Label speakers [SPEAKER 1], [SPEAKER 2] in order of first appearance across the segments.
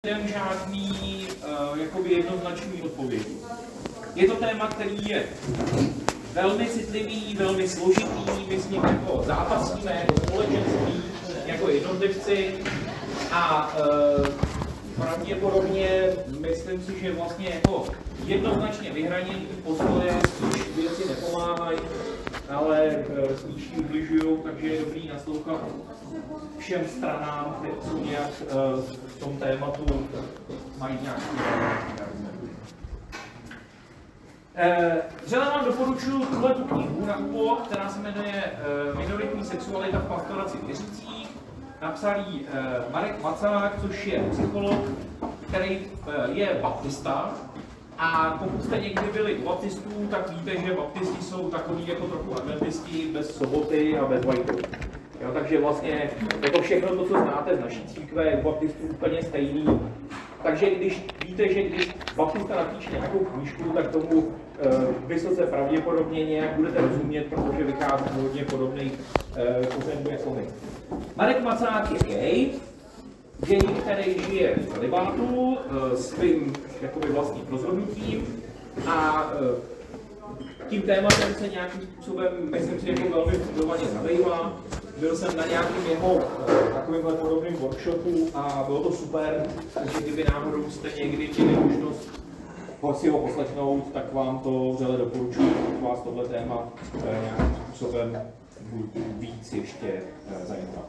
[SPEAKER 1] Žádný jakoby jednoznačný odpovědi. Je to téma, který je velmi citlivý, velmi složitý, my s ním jako zápasíme, jako společenství, jako jednotlivci a pravděpodobně myslím si, že vlastně jako jednoznačně vyhraněný postoje spíš věci nepomáhají, ale spíš ubližují, takže je dobrý naslouchat všem stranám, které jsou nějak v tom tématu mají nějaký vřele vám doporučuji tuhletu knihu na úvod, která se jmenuje Minoritní sexualita v pastoraci věřících. Napsal ji Marek Macák, což je psycholog, který je baptista. A pokud jste někdy byli u baptistů, tak víte, že baptisti jsou takový jako trochu adventisti bez soboty a bez vajtou. Takže vlastně je to všechno to, co znáte z naší církve, je u baptistů úplně stejný. Takže když víte, že když baptista napíše nějakou knížku, tak tomu vysoce pravděpodobně nějak budete rozumět, protože vychází z hodně podobných kořenů jako my. Marek Macák je gay, který žije v celibátu svým jakoby vlastním rozhodnutím a tím tématem se nějakým způsobem, myslím si, jako velmi fundovaně zabývá. Byl jsem na nějakém jeho takovýmhle podobným workshopu a bylo to super, takže kdyby náhodou jste někdy měli možnost si ho poslechnout, tak vám to vřele doporučuji, pokud vás tohle téma nějakým způsobem víc ještě zajímá.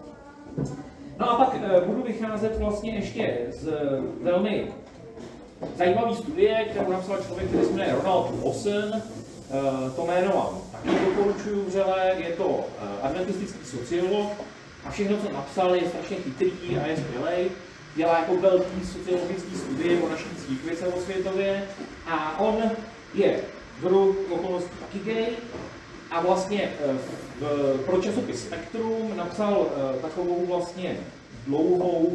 [SPEAKER 1] No a pak budu vycházet vlastně ještě z velmi zajímavé studie, kterou napsal člověk, který se jmenuje Ronald Lawson. To jméno vám taky doporučuji vřele, je to adventistický sociolog a všechno, co napsal, je strašně chytrý a je skvělej. Dělá jako velký sociologický studie o naší církvi celosvětově a on je v okolností taky gay a vlastně pro časopis Spektrum napsal takovou vlastně dlouhou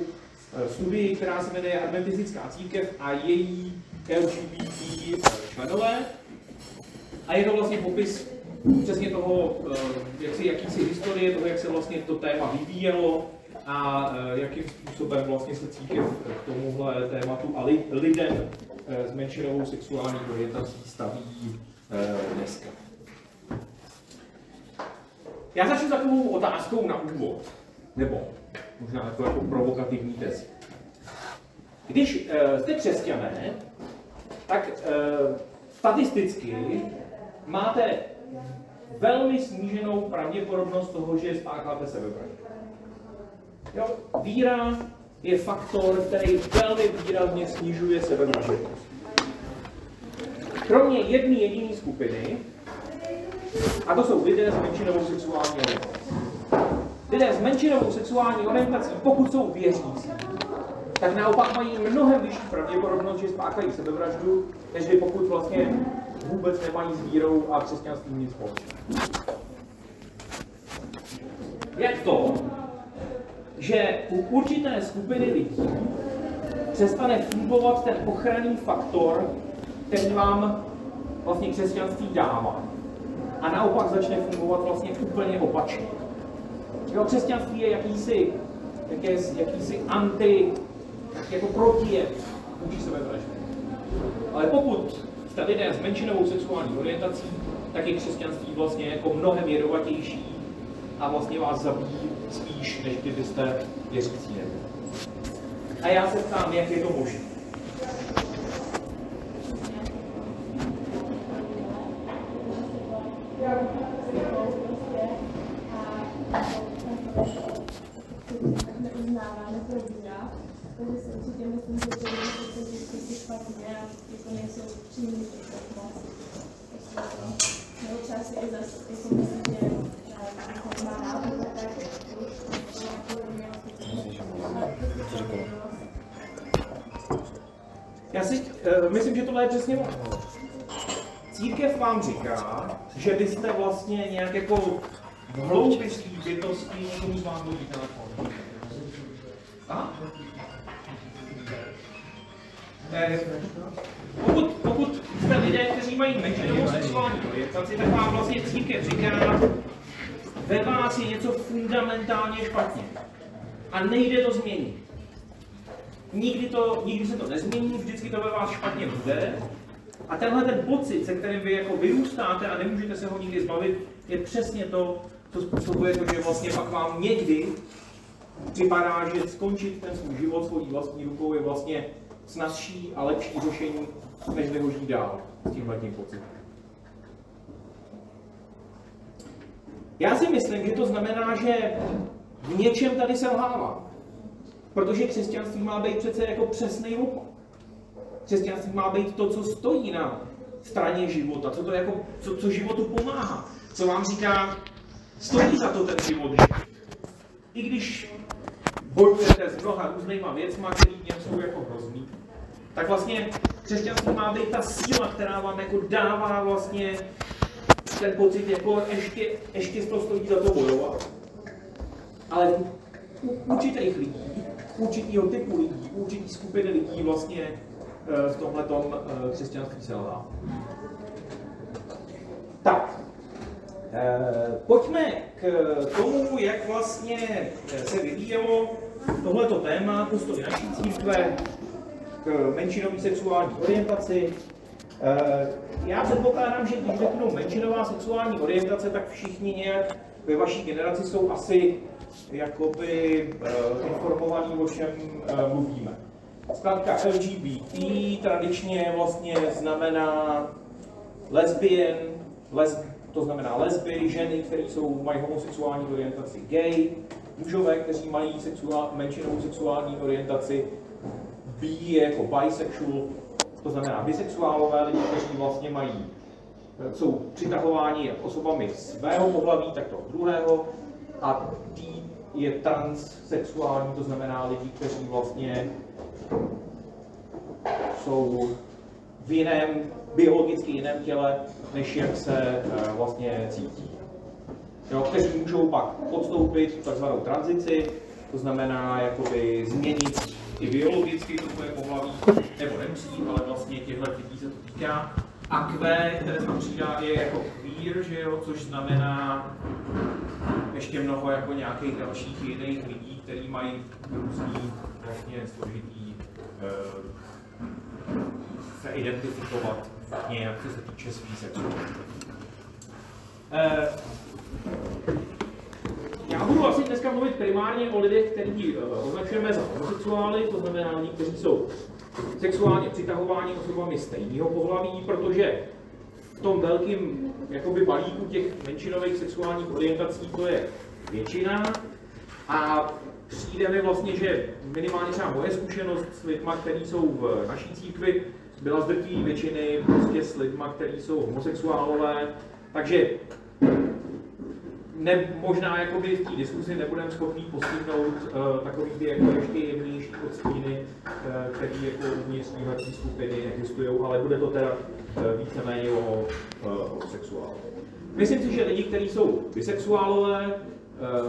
[SPEAKER 1] studii, která se jmenuje Adventistická církev a její LGBT členové. A je to vlastně popis přesně toho, jakýsi historie, toho, jak se vlastně to téma vyvíjelo a jakým způsobem vlastně se církev k tomuhle tématu a lidem s menšinovou sexuální orientací staví dneska. Já začnu takovou otázkou na úvod, nebo možná jako provokativní tezi. Když jste křesťané, tak statisticky máte velmi sníženou pravděpodobnost toho, že spácháte sebevraždu. Víra je faktor, který velmi výrazně snižuje sebevražednost. Kromě jedné jediné skupiny, a to jsou lidé s menšinovou sexuální orientací. Lidé s menšinovou sexuální orientací, pokud jsou věřící, tak naopak mají mnohem vyšší pravděpodobnost, že spáchají sebevraždu, než pokud vlastně vůbec nemají s vírou a křesťanstvím nic společného. Jak to, že u určité skupiny lidí přestane fungovat ten ochranný faktor, který vám vlastně křesťanství dává, a naopak začne fungovat vlastně úplně opačně. Křesťanství je jakýsi jako protijev vůči sebevraždě. Ale pokud jste lidé s menšinovou sexuální orientací, tak je křesťanství vlastně jako mnohem jedovatější a vlastně vás zabíjí spíš, než kdybyste věřící nebyli. A já se ptám, jak je to možné.
[SPEAKER 2] Neuznáváme pro víra, takže si určitě myslím, že to je vždycky špatně a jako nejsou přímý nebo čas je zase, jako myslím, že má náhodou tak,
[SPEAKER 1] Já si myslím, že tohle je přesně ono. Církev vám říká, že byste vlastně nějak jako v hloubě svých bytostí někomu zvládnutí telefon. Pokud jste lidé, kteří mají menšinovou sexuální orientaci, tak vám vlastně církev říká, ve vás je něco fundamentálně špatně a nejde to změnit. Nikdy se to nezmění, vždycky to ve vás špatně bude. A tenhle ten pocit, se kterým vy jako vyrůstáte a nemůžete se ho nikdy zbavit, je přesně to, co způsobuje to, že vlastně pak vám někdy připadá, že skončit ten svůj život svojí vlastní rukou je vlastně snazší a lepší řešení, než nehožít dál s tímhletím pocitem. Já si myslím, že to znamená, že v něčem tady selhává. Protože křesťanství má být přece jako přesný opak. Křesťanství má být to, co stojí na straně života, co životu pomáhá, co vám říká, stojí za to ten život žít. I když bojujete s mnoha různýma věcma, které něm jsou jako hrozný, tak vlastně křesťanství má být ta síla, která vám jako dává vlastně ten pocit, jako ještě to stojí za to bojovat. Ale u určitých lidí, určitýho typu lidí, určitý skupiny lidí vlastně v tomhletom křesťanství selhá. Tak, pojďme k tomu, jak vlastně se vyvíjelo tohleto téma, postoj naší církve k menšinové sexuální orientaci. Já předpokládám, že když řeknu menšinová sexuální orientace, tak všichni nějak ve vaší generaci jsou asi jakoby informovaní, o čem mluvíme. Zkrátka LGBT tradičně vlastně znamená lesbien, to znamená lesby, ženy, které mají homosexuální orientaci, gay, mužové, kteří mají menšinovou sexuální orientaci, bi jako bisexual, to znamená bisexuálové, lidi, kteří vlastně jsou přitahováni jak osobami svého pohlaví, tak toho druhého, a T je transsexuální, to znamená lidi, kteří vlastně jsou v jiném, biologicky jiném těle, než jak se vlastně cítí. Jo, kteří můžou pak podstoupit takzvanou tranzici, to znamená jakoby změnit i biologicky to svoje pohlaví, nebo nemusí, ale vlastně těchto lidí se to týká. A Q, které se přidá, je jako queer, že jo, což znamená ještě mnoho jako nějakých dalších jiných lidí, kteří mají různý vlastně složitý se identifikovat nějak, co se týče svý sexuality. Já budu asi dneska mluvit primárně o lidech, kteří označujeme za homosexuály, to znamená lidi, kteří jsou sexuálně přitahováni osobami stejného pohlaví, protože v tom velkém jakoby balíku těch menšinových sexuálních orientací to je většina a přijde mi vlastně, že minimálně třeba moje zkušenost s lidma, kteří jsou v naší církvi, byla z drtivé většiny prostě s lidma, kteří jsou homosexuálové, takže možná jakoby v té diskuzi nebudeme schopni postihnout takový ty jako ještě jemnější odstíny, které jako uvnitř téhle skupiny existují, ale bude to teda víceméně o sexuálu. Myslím si, že lidi, kteří jsou bisexuálové,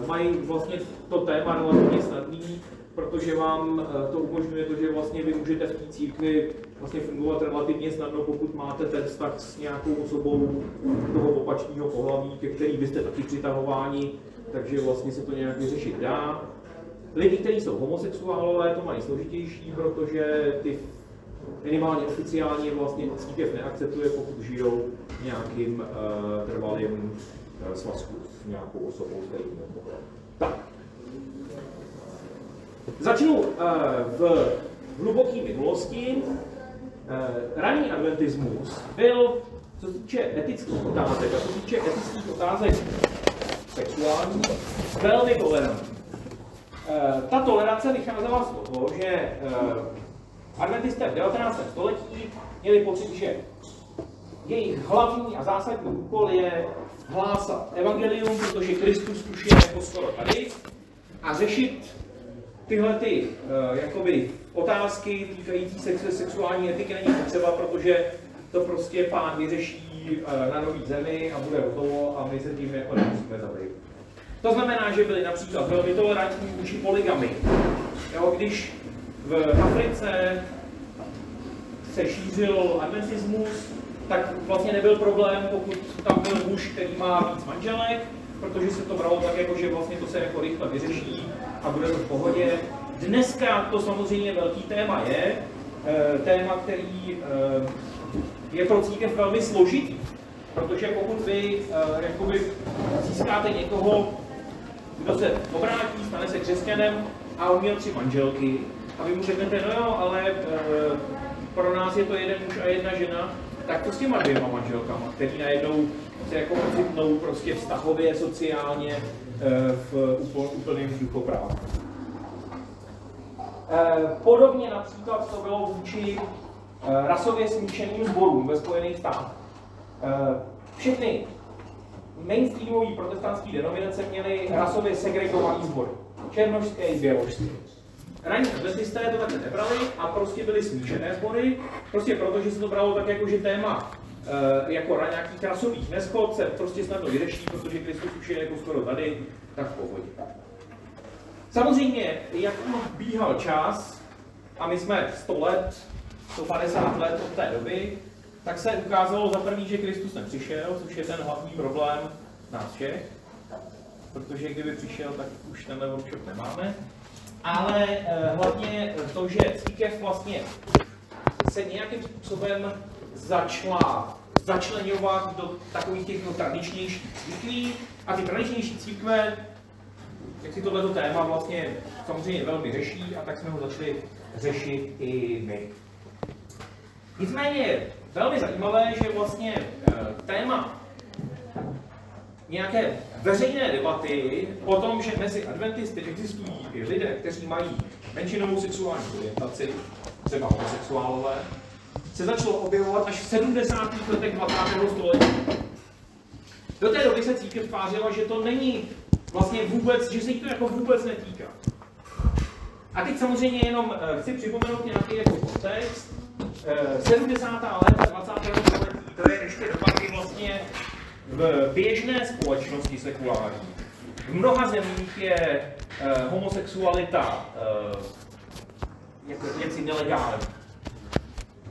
[SPEAKER 1] mají vlastně to téma relativně snadný, protože vám to umožňuje to, že vlastně vy můžete v té církvi vlastně fungovat relativně snadno, pokud máte ten vztah s nějakou osobou toho opačného pohlaví, ke který byste taky přitahováni, takže vlastně se to nějak vyřešit dá. Lidi, kteří jsou homosexuálové, to mají složitější, protože ty minimálně oficiálně vlastně církev neakceptuje, pokud žijou v nějakým trvalým svazku s nějakou osobou stejného pohlaví. Tak. Začnu v hluboké minulosti. Raný adventismus byl, co se týče etických otázek a co se týče etických otázek sexuálních, velmi tolerantní. Ta tolerance vycházela z toho, že adventisté v 19. století měli pocit, že jejich hlavní a zásadní úkol je hlásat evangelium, protože Kristus už je jako skoro tady, a řešit tyhle ty jakoby otázky týkající se sexuální etiky není potřeba, protože to prostě Pán vyřeší na nový zemi a bude hotovo a my se tím jako nemusíme zabývat. To znamená, že byli například velmi tolerantní vůči polygamy. Jo, když v Africe se šířil adventismus, tak vlastně nebyl problém, pokud tam byl muž, který má víc manželek, protože se to bralo tak, jako, že vlastně to se jako rychle vyřeší a bude to v pohodě. Dneska to samozřejmě velký téma je, téma, který je pro církev velmi složitý, protože pokud vy jakoby získáte někoho, kdo se obrátí, stane se křesťanem a on měl 3 manželky a vy mu řeknete, no jo, ale pro nás je to jeden muž a jedna žena, tak to s těma 2 manželkama, který najednou se jako ocitnou prostě vztahově, sociálně v úplném vzduchoprávu. Podobně například to bylo vůči rasově smíšeným sborům ve Spojených státech. Všechny mainstreamové protestantské denominace měly rasově segregovaný sbory. Černošské i běložské. Ranní adventisté to takhle nebrali a prostě byly smíšené sbory, prostě protože se to bralo tak jako, že téma jako nějakých rasových neshod se prostě snadno vyřeší, protože Kristus už je jako skoro tady, tak v pohodě. Samozřejmě, jak bíhal čas, a my jsme 100 let, 150 let od té doby, tak se ukázalo za první, že Kristus nepřišel, což je ten hlavní problém nás všech, protože kdyby přišel, tak už tenhle workshop nemáme. Ale hlavně to, že církev vlastně se nějakým způsobem začala začleňovat do takových těch tradičnějších církví a ty tradičnější církve, jak si tohleto téma vlastně samozřejmě velmi řeší a tak jsme ho začali řešit i my. Nicméně je velmi zajímavé, že vlastně téma nějaké veřejné debaty o tom, že mezi adventisty existují i lidé, kteří mají menšinovou sexuální orientaci, třeba homosexuálové, se začalo objevovat až v 70. letech 20. století. Do té doby se církev tvářila, že to není vlastně vůbec, že se jí to jako vůbec netýká. A teď samozřejmě jenom chci připomenout nějaký jako kontext. 70. léta 20. století, to je ještě doba, kdy vlastně v běžné společnosti sekulární. V mnoha zemích je homosexualita jako věci nelegální.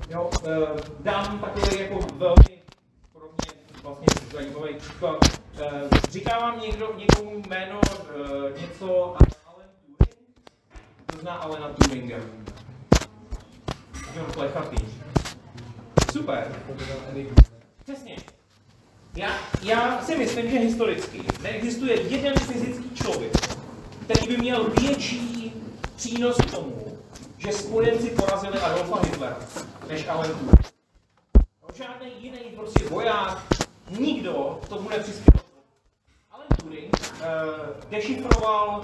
[SPEAKER 1] Jo, dám takový jako velmi pro mě vlastně zajímavý příklad. Říká vám někomu jméno něco Alan Turing? Kdo zná Alana Turinga? John Plechatý. Super. Přesně. Já si myslím, že historicky neexistuje jeden fyzický člověk, který by měl větší přínos k tomu, že spojenci porazili Adolfa Hitlera, než Alan Turing. No, žádný jiný prostě voják, nikdo k tomu nepřispěl. Alan Turing dešifroval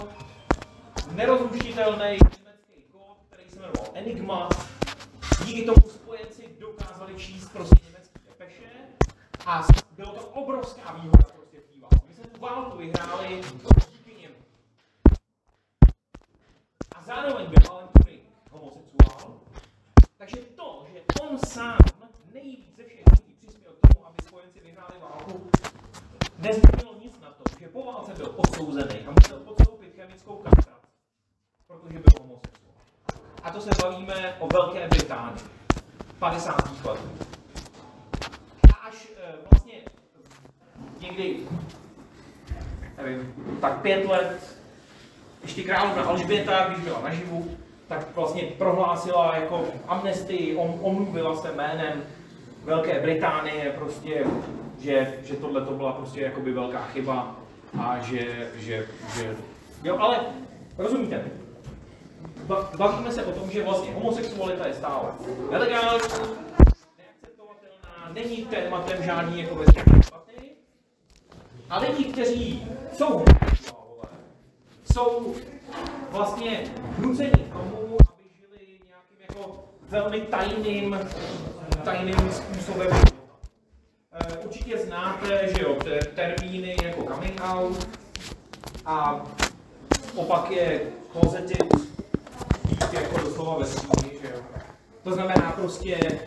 [SPEAKER 1] nerozlučitelný německý kód, který se jmenoval Enigma. Díky tomu spojenci dokázali číst prostě německý depeše a bylo to obrovská výhoda prostě v té válce. My jsme tu válku vyhráli díky němu. A zároveň byl Alan Turing homosexuál, takže to, že on sám nejvíc ze všech lidí přispěl k tomu, aby spojenci vyhráli válku, nezměnilo nic na to, že po válce byl odsouzený a musel podstoupit chemickou kastraci, protože byl homosexuál. A to se bavíme o Velké Británii, 50. letů. A až vlastně někdy, nevím, tak 5 let, ještě královna Alžběta, když byla naživu, tak vlastně prohlásila jako amnestii, omluvila se jménem Velké Británie, prostě, že tohle to byla prostě jakoby velká chyba a že jo, ale rozumíte, bavíme se o tom, že vlastně homosexualita je stále nelegální, neakceptovatelná, není tématem žádný jako veřejné debaty, a lidi, kteří jsou homosexuálové, jsou vlastně nuceni k tomu, aby žili nějakým jako velmi tajným způsobem. Určitě znáte, že jo, termíny jako coming out a opak je closeted, víc jako doslova ve skříni, že jo. To znamená prostě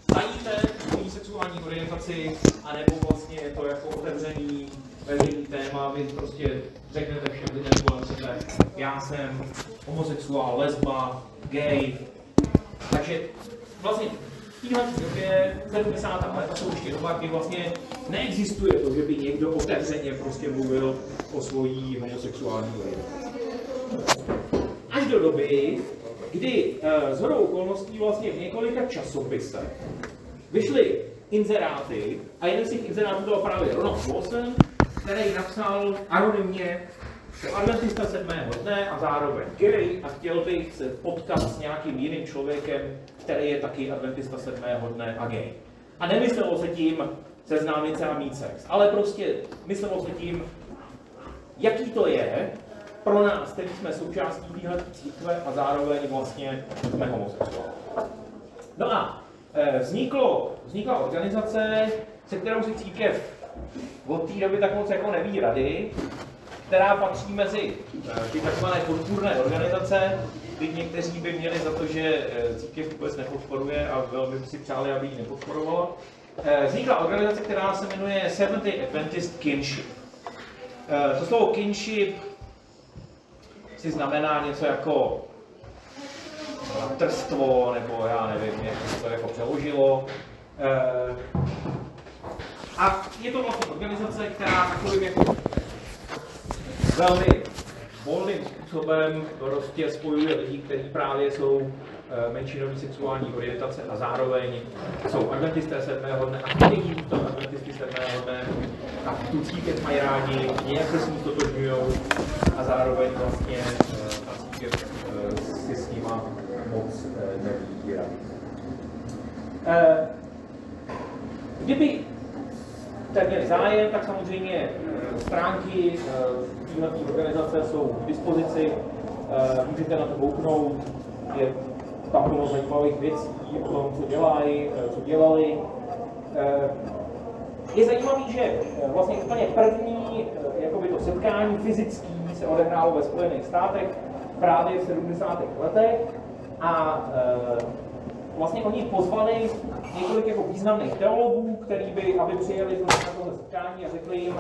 [SPEAKER 1] tajíte svoji sexuální orientaci, anebo vlastně je to jako otevřený veřejný téma, vy prostě řeknete všem lidem kolem sebe, já jsem homosexuál, lesba, gay. Takže vlastně v téhle době 70. léta jsou ještě doba, kdy vlastně neexistuje to, že by někdo otevřeně prostě mluvil o svojí homosexuální orientaci. Až do doby, kdy shodou okolností vlastně v několika časopisech vyšly inzeráty, a jeden z těch inzerátů byl právě Ronald Wilson, který napsal anonymně o adventista 7. dne a zároveň gay a chtěl bych se potkat s nějakým jiným člověkem, který je taky adventista 7. dne a gay. A nemyslelo se tím seznámit se a mít sex, ale prostě myslelo se tím, jaký to je pro nás, kteří jsme součástí téhle církve a zároveň vlastně jsme homosexuální. No a vznikla organizace, se kterou si církev od té doby tak moc jako neví rady, která patří mezi ty takzvané podpůrné organizace, kdy někteří by měli za to, že církev vůbec nepodporuje a velmi by si přáli, aby ji nepodporovala. Vznikla organizace, která se jmenuje Seventh-day Adventist Kinship. To slovo kinship si znamená něco jako bratrstvo, nebo já nevím, jak se to jako přeložilo. A je to vlastně organizace, která takovým jako velmi volným způsobem prostě spojuje lidi, kteří právě jsou menšinový sexuální orientace a zároveň jsou adventisté 7. dne a chtějí to adventisty 7. dne a tu církev mají rádi, nějak se s ní totožňujou a zároveň vlastně ta církev si s nima moc neví rady. Kdyby měli zájem, tak samozřejmě stránky této organizace jsou k dispozici, můžete na to kouknout, je tam bylo zajímavých věcí o tom, co dělají, co dělali. Je zajímavé, že vlastně úplně první jakoby to setkání fyzické se odehrálo ve Spojených státech právě v 70. letech a vlastně oni pozvali několik jako významných teologů, aby přijeli na tohle setkání a řekli jim,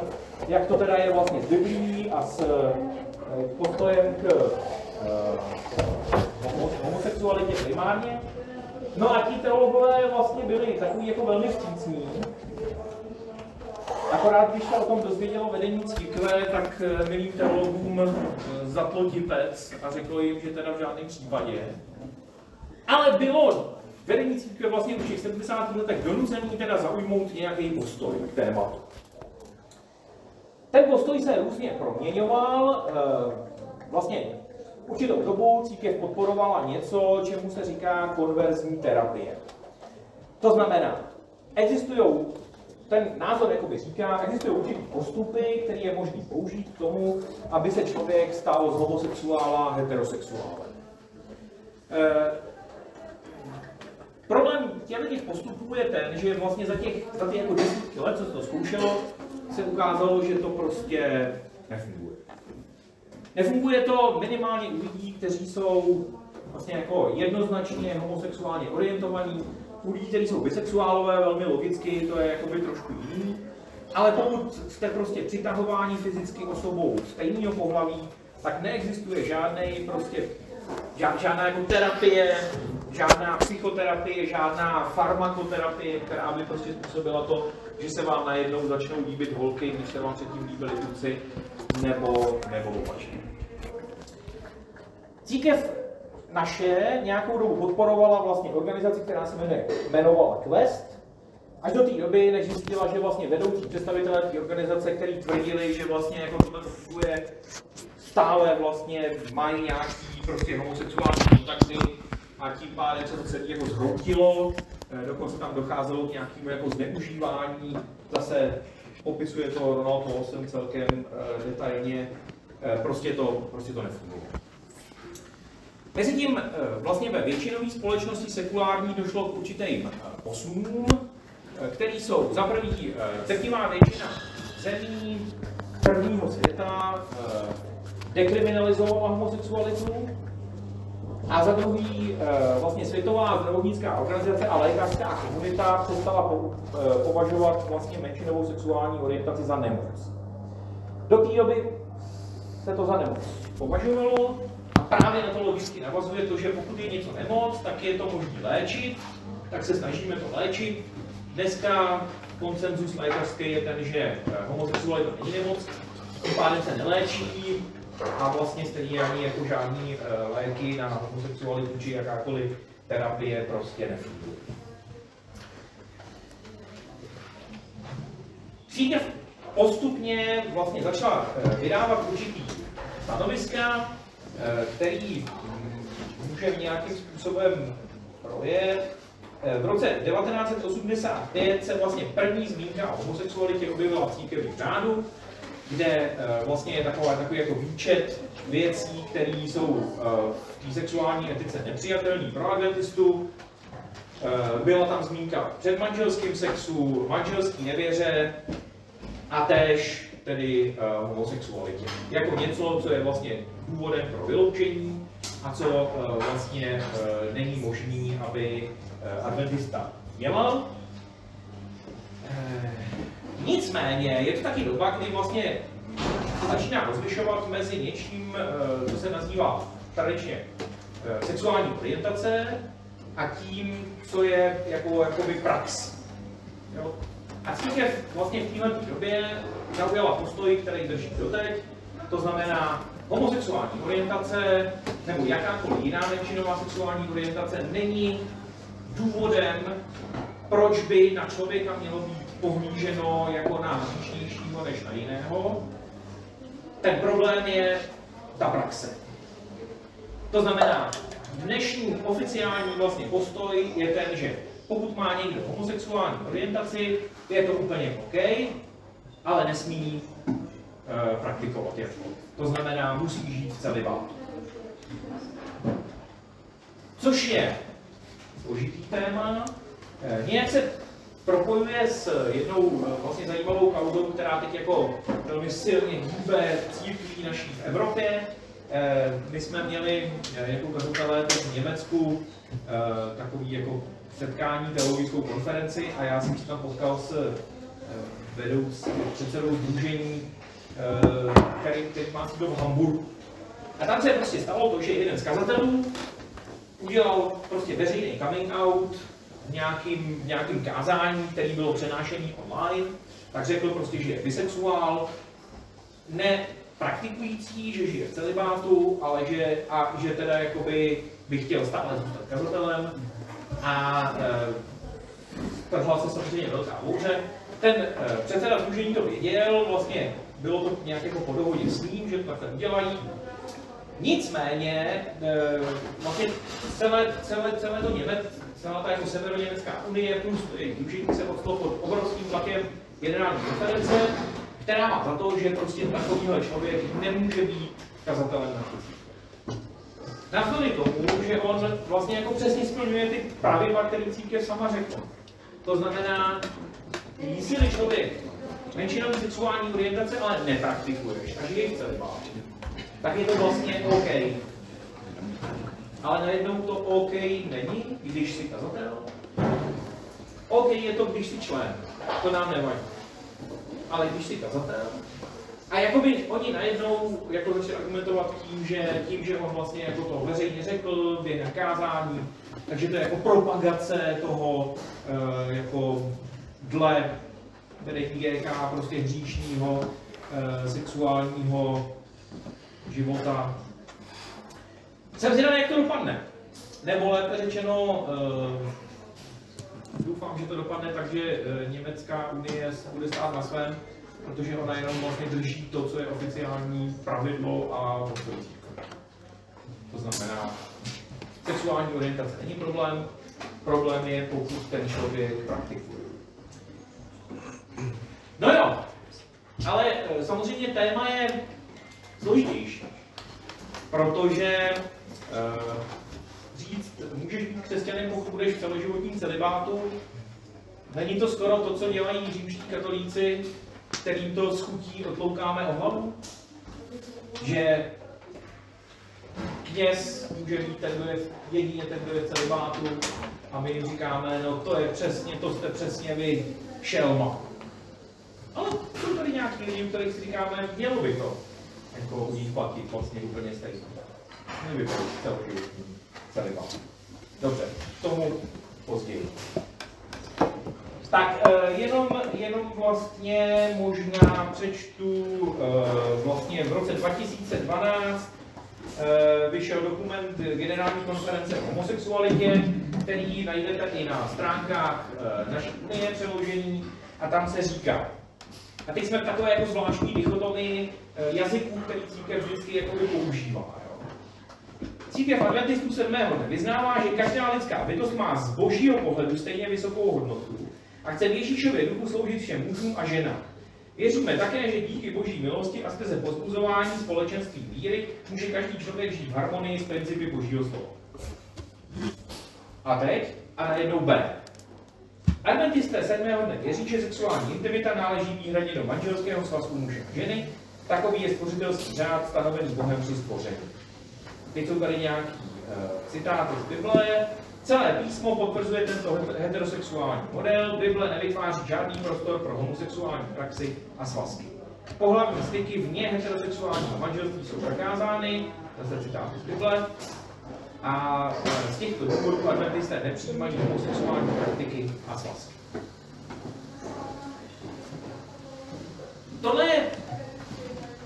[SPEAKER 1] jak to teda je vlastně s Biblií a s postojem k homosexualitě primárně. No a ti teologové vlastně byli takový jako velmi vstřícní. Akorát když se o tom dozvědělo vedení církve, tak milým teologům zaplo tipec a řeklo jim, že teda v žádném případě. Ale bylo vedení církve vlastně už v těch 70. letech donucený teda zaujmout nějaký postoj k tématu. Ten postoj se různě proměňoval. Vlastně určitou dobu církev podporovala něco, čemu se říká konverzní terapie. To znamená, ten názor jakoby říká, existují určitý postupy, které je možné použít k tomu, aby se člověk stal z homosexuála heterosexuálem. Problém těch postupů je ten, že vlastně za ty jako desítky let, co se to zkoušelo, se ukázalo, že to prostě nefunguje. Nefunguje to minimálně u lidí, kteří jsou vlastně jako jednoznačně homosexuálně orientovaní, u lidí, kteří jsou bisexuálové, velmi logicky, to je jakoby trošku jiný. Ale pokud jste prostě přitahováni fyzicky osobou stejného pohlaví, tak neexistuje žádná jako terapie, žádná psychoterapie, žádná farmakoterapie, která by prostě způsobila to, že se vám najednou začnou líbit holky, když se vám předtím líbili kluci, nebo opačně. Církev naše nějakou dobu podporovala vlastně organizaci, která se jmenovala Quest, až do té doby, než zjistila, že vlastně vedoucí představitelé té organizace, kteří tvrdili, že vlastně jako tohle funguje, stále vlastně mají nějaký prostě homosexuální kontakty a tím pádem se to celé jako zhroutilo, dokonce tam docházelo k nějakému jako zneužívání, zase popisuje to Ronald Wilson celkem detailně, prostě to nefungovalo. Mezitím vlastně ve většinové společnosti sekulární došlo k určitým posunům, který jsou za první drtivá většina zemí prvního světa dekriminalizovala homosexualitu a za druhý vlastně Světová zdravotnická organizace a lékařská komunita přestala považovat vlastně menšinovou sexuální orientaci za nemoc. Do té doby se to za nemoc považovalo a právě na to logicky navazuje to, že pokud je něco nemoc, tak je to možné léčit, tak se snažíme to léčit. Dneska konsenzus lékařský je ten, že homosexualita není nemoc, tím pádem se neléčí, a vlastně stejně ani jako žádný léky na homosexualitu či jakákoliv terapie prostě nefungují. Církev postupně vlastně začala vydávat určitý stanoviska, který může nějakým způsobem projet. V roce 1985 se vlastně první zmínka o homosexualitě objevila v církevním řádu, kde vlastně je takový jako výčet věcí, které jsou v té sexuální etice nepřijatelné pro adventistů. Byla tam zmínka o předmanželském sexu, manželské nevěře a též tedy homosexualitě. Jako něco, co je vlastně důvodem pro vyloučení a co vlastně není možné, aby adventista dělal. Nicméně je to taky doba, kdy vlastně začíná rozlišovat mezi něčím, co se nazývá tradičně sexuální orientace a tím, co je jakoby prax. Jo? A církev vlastně v této době zaujala postoj, který drží doteď, to znamená homosexuální orientace nebo jakákoliv jiná menšinová sexuální orientace není důvodem, proč by na člověka mělo být pohlíženo jako na hříšnějšího než na jiného. Ten problém je ta praxe. To znamená, dnešní oficiální vlastně postoj je ten, že pokud má někdo homosexuální orientaci, je to úplně OK, ale nesmí praktikovat jakkoliv. To znamená, musí žít v celibátu. Což je složitý téma. Nějak se propojuje s jednou vlastně zajímavou kauzou, která teď jako velmi silně hýbe církví naší v Evropě. My jsme měli jako kazatelé v Německu takový jako setkání, teologickou konferenci a já jsem se tam potkal s předsedou sdružení, který má sídlo v Hamburgu. A tam se prostě stalo to, že jeden z kazatelů udělal prostě veřejný coming out v nějakým kázání, který bylo přenášený online, tak řekl prostě, že je bisexuál, ne praktikující, že žije v celibátu, ale že teda jakoby by chtěl stále zůstat kazatelem a trhla se samozřejmě velká bouře. Ten předseda sdružení to věděl, vlastně bylo to nějak jako po dohodě s ním, že to takhle udělají. Nicméně vlastně celé to celá ta jako severoněmecká unie plus sdružení se odstalo pod obrovským tlakem generální konference, která má za to, že prostě takovýhle člověk nemůže být kazatelem na církvi. Navzdory tomu, že on vlastně jako přesně splňuje ty pravidla, které církev sama řekla. To znamená, jestli člověk menšinový sexuální orientace, ale nepraktikuješ a žiješ v celibátě, tak je to vlastně OK. Ale najednou to OK není, když jsi kazatel. OK je to, když jsi člen. To nám nevadí. Ale když jsi kazatel, a jakoby oni najednou jako začali argumentovat tím, že on vlastně jako to veřejně řekl během kázání, takže to je jako propagace toho jako dle vedení GK prostě hříšního sexuálního života. Jsem zvědavý, jak to dopadne. Nebo lépe řečeno, doufám, že to dopadne tak, že Německá unie bude stát na svém, protože ona jenom vlastně drží to, co je oficiální pravidlo a odpovědí. To znamená, sexuální orientace není problém, problém je, pokud ten člověk praktikuje. No jo, ale samozřejmě téma je složitější, protože říct, můžeš být křesťanem, pokud budeš v celoživotním celibátu, není to skoro to, co dělají římští katolíci, kterým to schutí odloukáme o hlavu? Že kněz může mít jedině ten, kdo je v celibátu a my jim říkáme, no to jste přesně vy, šelma. Ale jsou tady nějaký lidi, kterých si říkáme, mělo by to jako u nich platit vlastně úplně stejně. Měli by to celoživotní celibát. Dobře, k tomu později. Tak jenom vlastně možná přečtu vlastně v roce 2012 vyšel dokument Generální konference o homosexualitě, který najdete i na stránkách naší unie přeložený, a tam se říká. A teď jsme v takové jako zvláštní dichotomii jazyků, který církev vždycky jakoby používá. Jo. Církev adventistů 7. dne vyznává, že každá lidská bytost má z božího pohledu stejně vysokou hodnotu a chce v Ježíšově duchu sloužit všem mužům a ženám. Věříme také, že díky boží milosti a skrze povzbuzování společenství víry může každý člověk žít v harmonii s principy božího slova. A teď, a najednou B. Adventisté 7. dne věří, že sexuální intimita náleží výhradně do manželského svazku muže a ženy. Takový je stvořitelský řád stanovený Bohem při stvoření. Teď jsou tady nějaký citáty z Bible. Celé písmo potvrzuje tento heterosexuální model. Bible nevytváří žádný prostor pro homosexuální praxi a svazky. Pohlavní styky vně heterosexuálního manželství jsou zakázány. Zase citáty z Bible. A z těchto důvodů adventisté nepřijímají homosexuální praktiky a svazky. Tohle je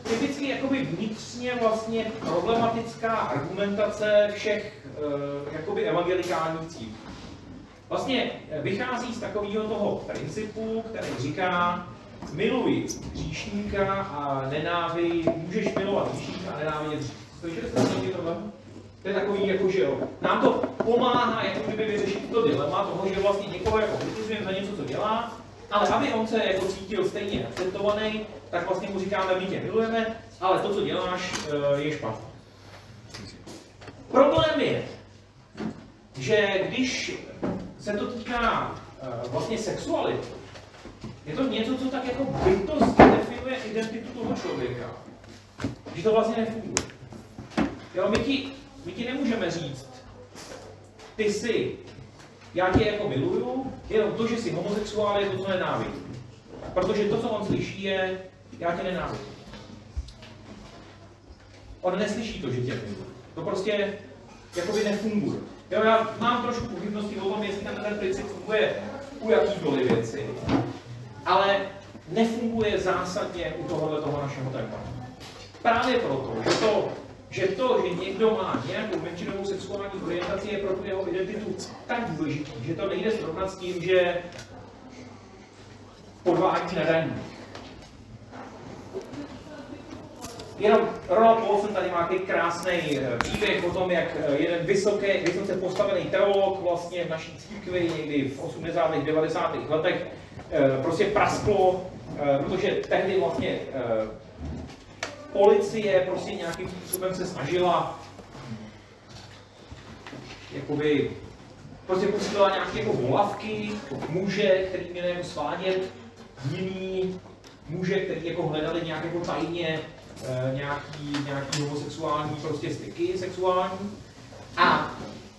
[SPEAKER 1] typicky jakoby vnitřně vlastně problematická argumentace všech jakoby evangelikálních církví. Vlastně vychází z takového toho principu, který říká: miluj hříšníka a můžeš milovat hříšníka a nenávidět hříšníka. Slyšeli jste tohle? To je takový, jako že jo, nám to pomáhá jako kdyby vyřešit to dilema toho, že vlastně někoho jako kritizujeme za něco, co dělá, ale aby on se jako cítil stejně akceptovaný, tak vlastně mu říkáme, my tě milujeme, ale to, co děláš, je špatné. Problém je, že když se to týká vlastně sexuality, je to něco, co tak jako bytost definuje identitu toho člověka, že to vlastně nefunguje. Jo, my ti nemůžeme říct, já tě jako miluju, jenom to, že jsi homosexuál, je to, co nenávidím. Protože to, co on slyší, je, já tě nenávidím. On neslyší to, že tě miluju. To prostě jakoby nefunguje. Jo, já mám trošku pochybnosti o tom, jestli ten princip funguje u jakýkoliv věci, ale nefunguje zásadně u tohoto našeho tématu. Právě proto, že někdo má nějakou menšinovou sexuální orientaci, je pro tu jeho identitu tak důležitý, že to nejde srovnat s tím, že podvádí na daních. Jenom Ronald Paulson tady má krásný příběh o tom, jak jeden vysoce postavený teolog vlastně v naší církvi někdy v 80. 90. letech prostě prasklo, protože tehdy vlastně policie prostě nějakým způsobem se snažila jakoby prostě pustila nějaké jako volavky muže, který měli jako svádět jiný muže, který jako hledali nějak jako tajně nějaký homosexuální prostě styky sexuální. A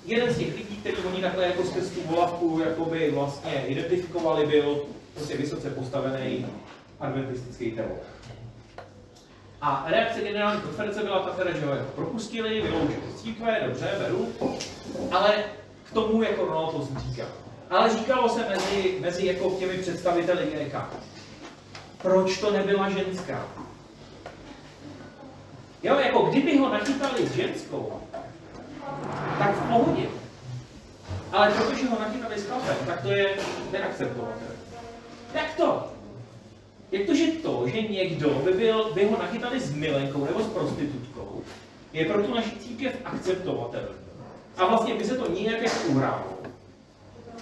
[SPEAKER 1] jeden z těch lidí, který oni takhle jako skrz tu volavku jakoby vlastně identifikovali, byl prostě vysoce postavený adventistický teolog. A reakce generální konference byla ta, že ho propustili, vyloučili z církve, dobře, beru, ale k tomu jako Ronald Paulson říkal. Ale říkalo se mezi jako těmi představiteli GK. Proč to nebyla ženská? Jo, jako kdyby ho nachytali s ženskou, tak v pohodě. Ale protože ho nachytali s chlapem, tak to je neakceptovatelné. Jak to? Jak to, že někdo by ho nachytali s milenkou nebo s prostitutkou, je pro tu naši církev akceptovatelný. A vlastně by se to nijak jako uhrálo.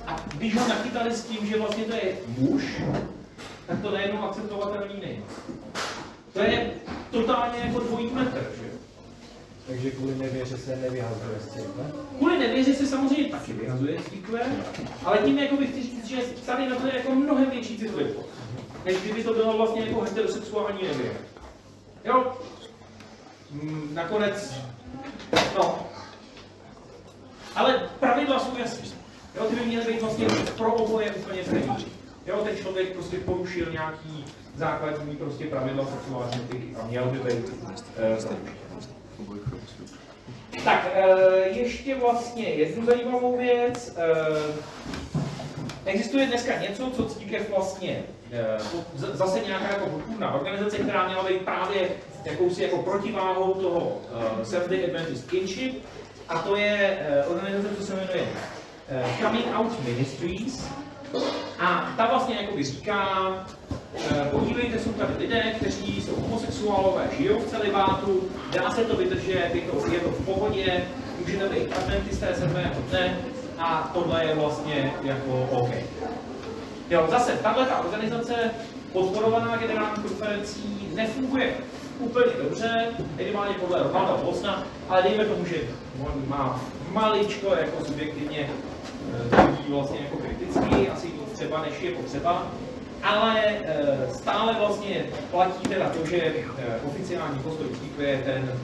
[SPEAKER 1] A když ho nachytali s tím, že vlastně to je muž, tak to najednou akceptovatelný není. To je totálně jako dvojí metr, že?
[SPEAKER 3] Takže kvůli nevěře se nevyhazuje z církve?
[SPEAKER 1] Kvůli nevěře se samozřejmě taky vyhazuje z církve, ale tím jako bych chci říct, že tady na to je jako mnohem větší citlivost, než kdyby to bylo vlastně jako heterosexuální nevěra. Jo? Nakonec, no. Ale pravidla jsou jasný. Jo, ty by měly být vlastně pro oboje úplně stejný. Jo, ten člověk prostě porušil nějaký základní prostě pravidla sexuální etiky a měl by být tak, ještě vlastně jednu zajímavou věc. existuje dneska něco, co církev vlastně, zase nějaká jako podpůrná organizace, která měla být právě jakousi jako protiváhou toho Seventh-day Adventist Kinship, a to je organizace, co se jmenuje Coming Out Ministries, a ta vlastně jakoby říká, podívejte, jsou tady lidé, kteří jsou homosexuálové, žijou v celibátu, dá se to vydržet, je to v pohodě, můžete být adventisté 7. dne a tohle je vlastně jako OK. Jo, zase, tato organizace, podporovaná generální konferencí, nefunguje úplně dobře, minimálně podle Ronalda Bosna, ale dejme tomu, že on má maličko jako subjektivně lidí vlastně jako kritický, asi víc třeba, než je potřeba, ale stále vlastně platí teda to, že oficiální postoj církve je ten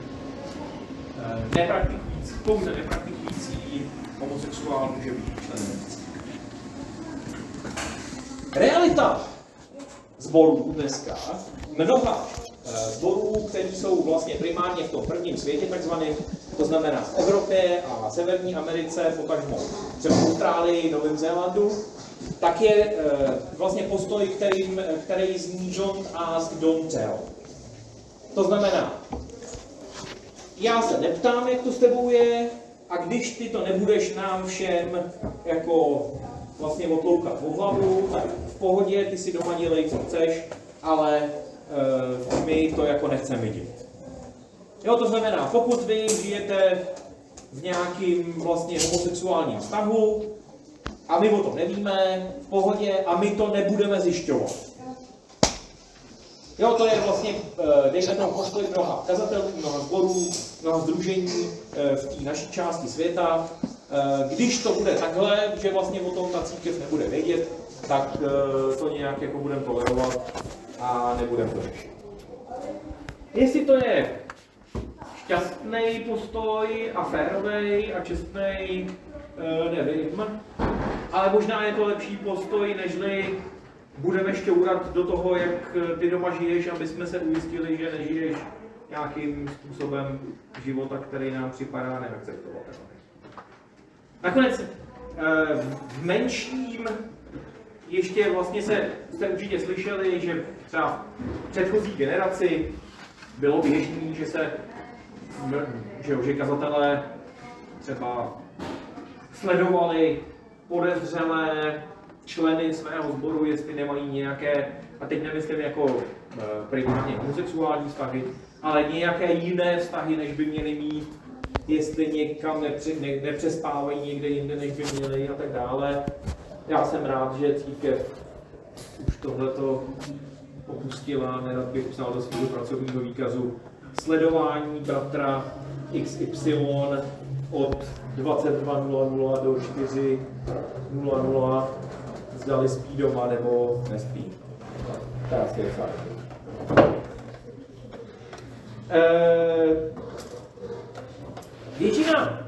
[SPEAKER 1] pouze nepraktikující homosexuál může být členem. Realita sborů dneska, mnoha sborů, které jsou vlastně primárně v tom prvním světě takzvaným, to znamená v Evropě a Severní Americe, potažmo třeba v Austrálii, Novém Zélandu, tak je vlastně postoj, který zní don't ask, don't tell. To znamená, já se neptám, jak to s tebou je, a když ty to nebudeš nám všem jako vlastně otloukat o hlavu, tak v pohodě, ty si doma dělej, co chceš, ale my to jako nechceme vidět. Jo, to znamená, pokud vy žijete v nějakým vlastně homosexuálním vztahu a my o tom nevíme, v pohodě, a my to nebudeme zjišťovat. Jo, to je vlastně, dejme tomu postoj mnoha kazatelů, mnoha sborů, mnoha sdružení v té naší části světa. Když to bude takhle, že vlastně o tom ta církev nebude vědět, tak to nějak jako budeme tolerovat a nebudeme to řešit. Jestli to je šťastný postoj a férovej a čestný, nevím, ale možná je to lepší postoj, nežli budeme šťourat do toho, jak ty doma žiješ, aby jsme se ujistili, že nežiješ nějakým způsobem života, který nám připadá neakceptovatelný. Nakonec v menším ještě vlastně jste určitě slyšeli, že třeba v předchozí generaci bylo běžný, že kazatelé třeba sledovali podezřelé členy svého sboru, jestli nemají nějaké, a teď nemyslím jako primárně homosexuální vztahy, ale nějaké jiné vztahy, než by měli mít, jestli někam nepřespávají někde jinde, než by měli a tak dále. Já jsem rád, že církev už tohleto opustila, nerad bych psal do svého pracovního výkazu sledování bratra XY od 22:00 do 4:00, zdali spí doma nebo nespí. Krásně je fakt. Většina,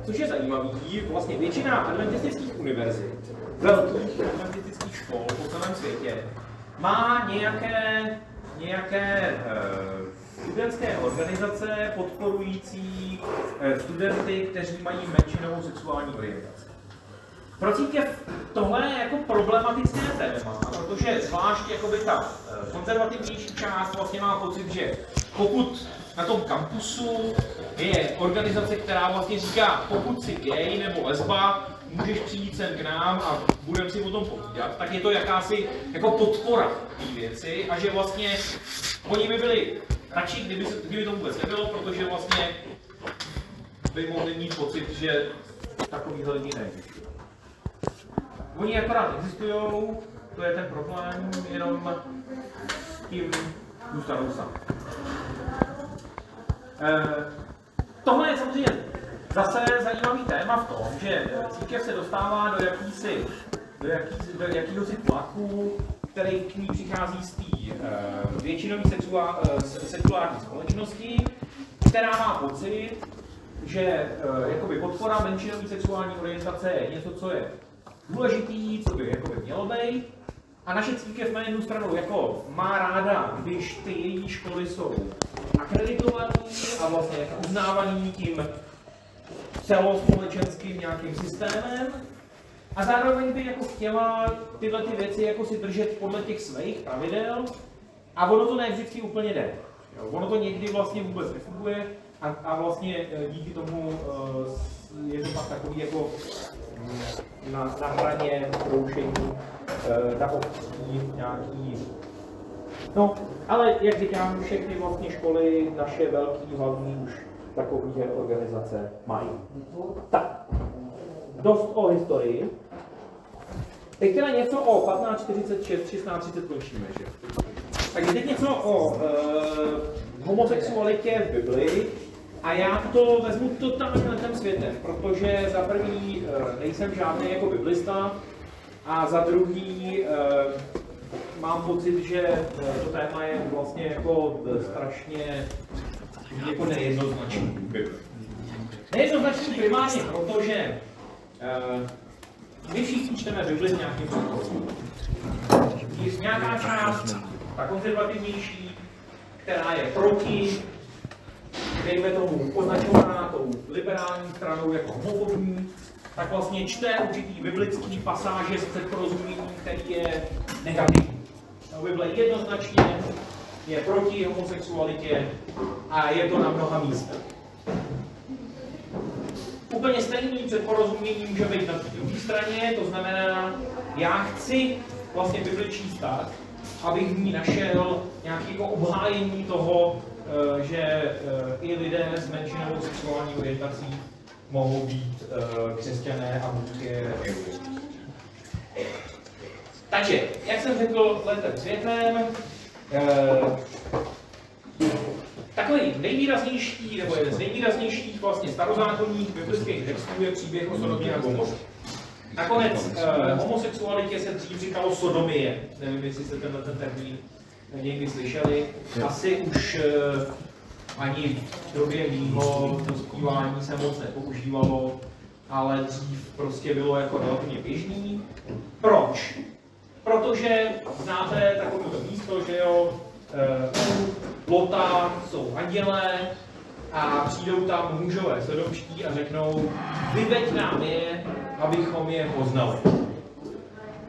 [SPEAKER 1] což je zajímavý, vlastně většina adventistických univerzit, velkých adventistických škol po celém světě, má nějaké studentské organizace podporující studenty, kteří mají menšinovou sexuální orientaci. Pro církev tohle je jako problematické téma, protože zvlášť jakoby ta konzervativnější část vlastně má pocit, že pokud na tom kampusu je organizace, která vlastně říká, pokud jsi gay nebo lesba, můžeš přijít sem k nám a budeme si o tom povídat, tak je to jakási jako podpora té věci a že vlastně oni by byli radši, kdyby to vůbec nebylo, protože vlastně by mohli mít pocit, že takovýhle lidi neexistují. Oni akorát existují, to je ten problém, jenom tím zůstanou sami. Tohle je samozřejmě zase zajímavý téma v tom, že církev se dostává do jakýhosi tlaku, který k ní přichází z té většinové sekulární společnosti, která má pocit, že jakoby podpora menšinové sexuální orientace je něco, co je důležitý, co by jakoby mělo být. A naše církev na jednu stranu jako má ráda, když ty její školy jsou akreditovaný a vlastně uznávaný tím celospolečenským nějakým systémem, a zároveň by jako chtěla tyhle ty věci jako si držet podle těch svých pravidel a ono to ne vždycky úplně jde. Jo, ono to někdy vlastně vůbec nefunguje a vlastně díky tomu je to pak takový jako na hraně broušení na obcí nějaký. No, ale jak říkám, všechny vlastně školy, naše velký hlavní už takové organizace mají. Tak, dost o historii. Teď teda něco o 1546, 1630 končíme, že? Takže teď něco o homosexualitě v Biblii. A já to vezmu totálně tím světem, protože za první nejsem žádný jako biblista a za druhý mám pocit, že to téma je vlastně jako strašně jako nejednoznačný. Nejednoznačný primárně proto, že my všichni čteme Bibli s nějakým předchozím. Je nějaká část, ta konzervativnější, která je proti, dejme tomu označovaná tou liberální stranou jako homofobní, tak vlastně čte určitý biblický pasáže s předporozuměním, který je negativní. Bible jednoznačně je proti homosexualitě a je to na mnoha místech. Úplně stejný předporozumění může být na té druhé straně, to znamená, já chci vlastně Bibli číst tak, abych v ní našel nějaké jako obhájení toho, že i lidé s menšinovou sexuální orientací mohou být křesťané a Bůh je milují. Takže, jak jsem řekl, letem světem, takový nejvýraznější, nebo jeden z nejvýraznějších vlastně starozákonních biblických textů je příběh o Sodomě a Gomoře. Nakonec homosexualitě se dřív říkalo sodomie. Nevím, jestli jste ten termín někdy slyšeli. Asi už ani v době mýho dospívání se moc nepoužívalo, ale dřív prostě bylo jako relativně běžný. Proč? Protože znáte takové místo, že jo, Lota jsou andělé a přijdou tam mužové sodomští a řeknou, vyveď nám je, abychom je poznali.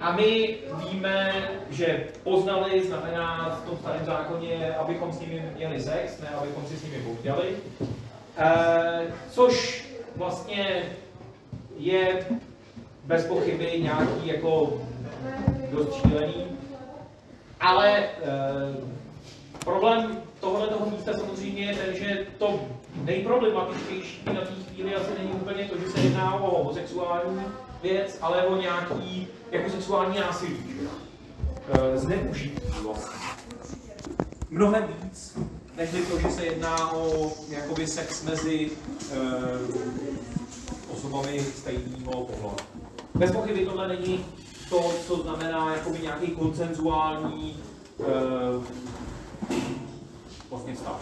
[SPEAKER 1] A my víme, že poznali znamená v tom starém zákoně, abychom s nimi měli sex, ne abychom si s nimi povídali. Což vlastně je bez pochyby nějaký jako dost šílený. Ale problém tohoto místa samozřejmě je ten, že to nejproblematičtější na té chvíli asi není úplně to, že se jedná o homosexuální věc, ale o nějaký jako sexuální násilí. Zneužití vlastně. Mnohem víc, než to, že se jedná o jakoby sex mezi osobami stejného pohlaví. Bez pochyby tohle není to, co znamená jakoby nějaký konsenzuální vlastně vztah.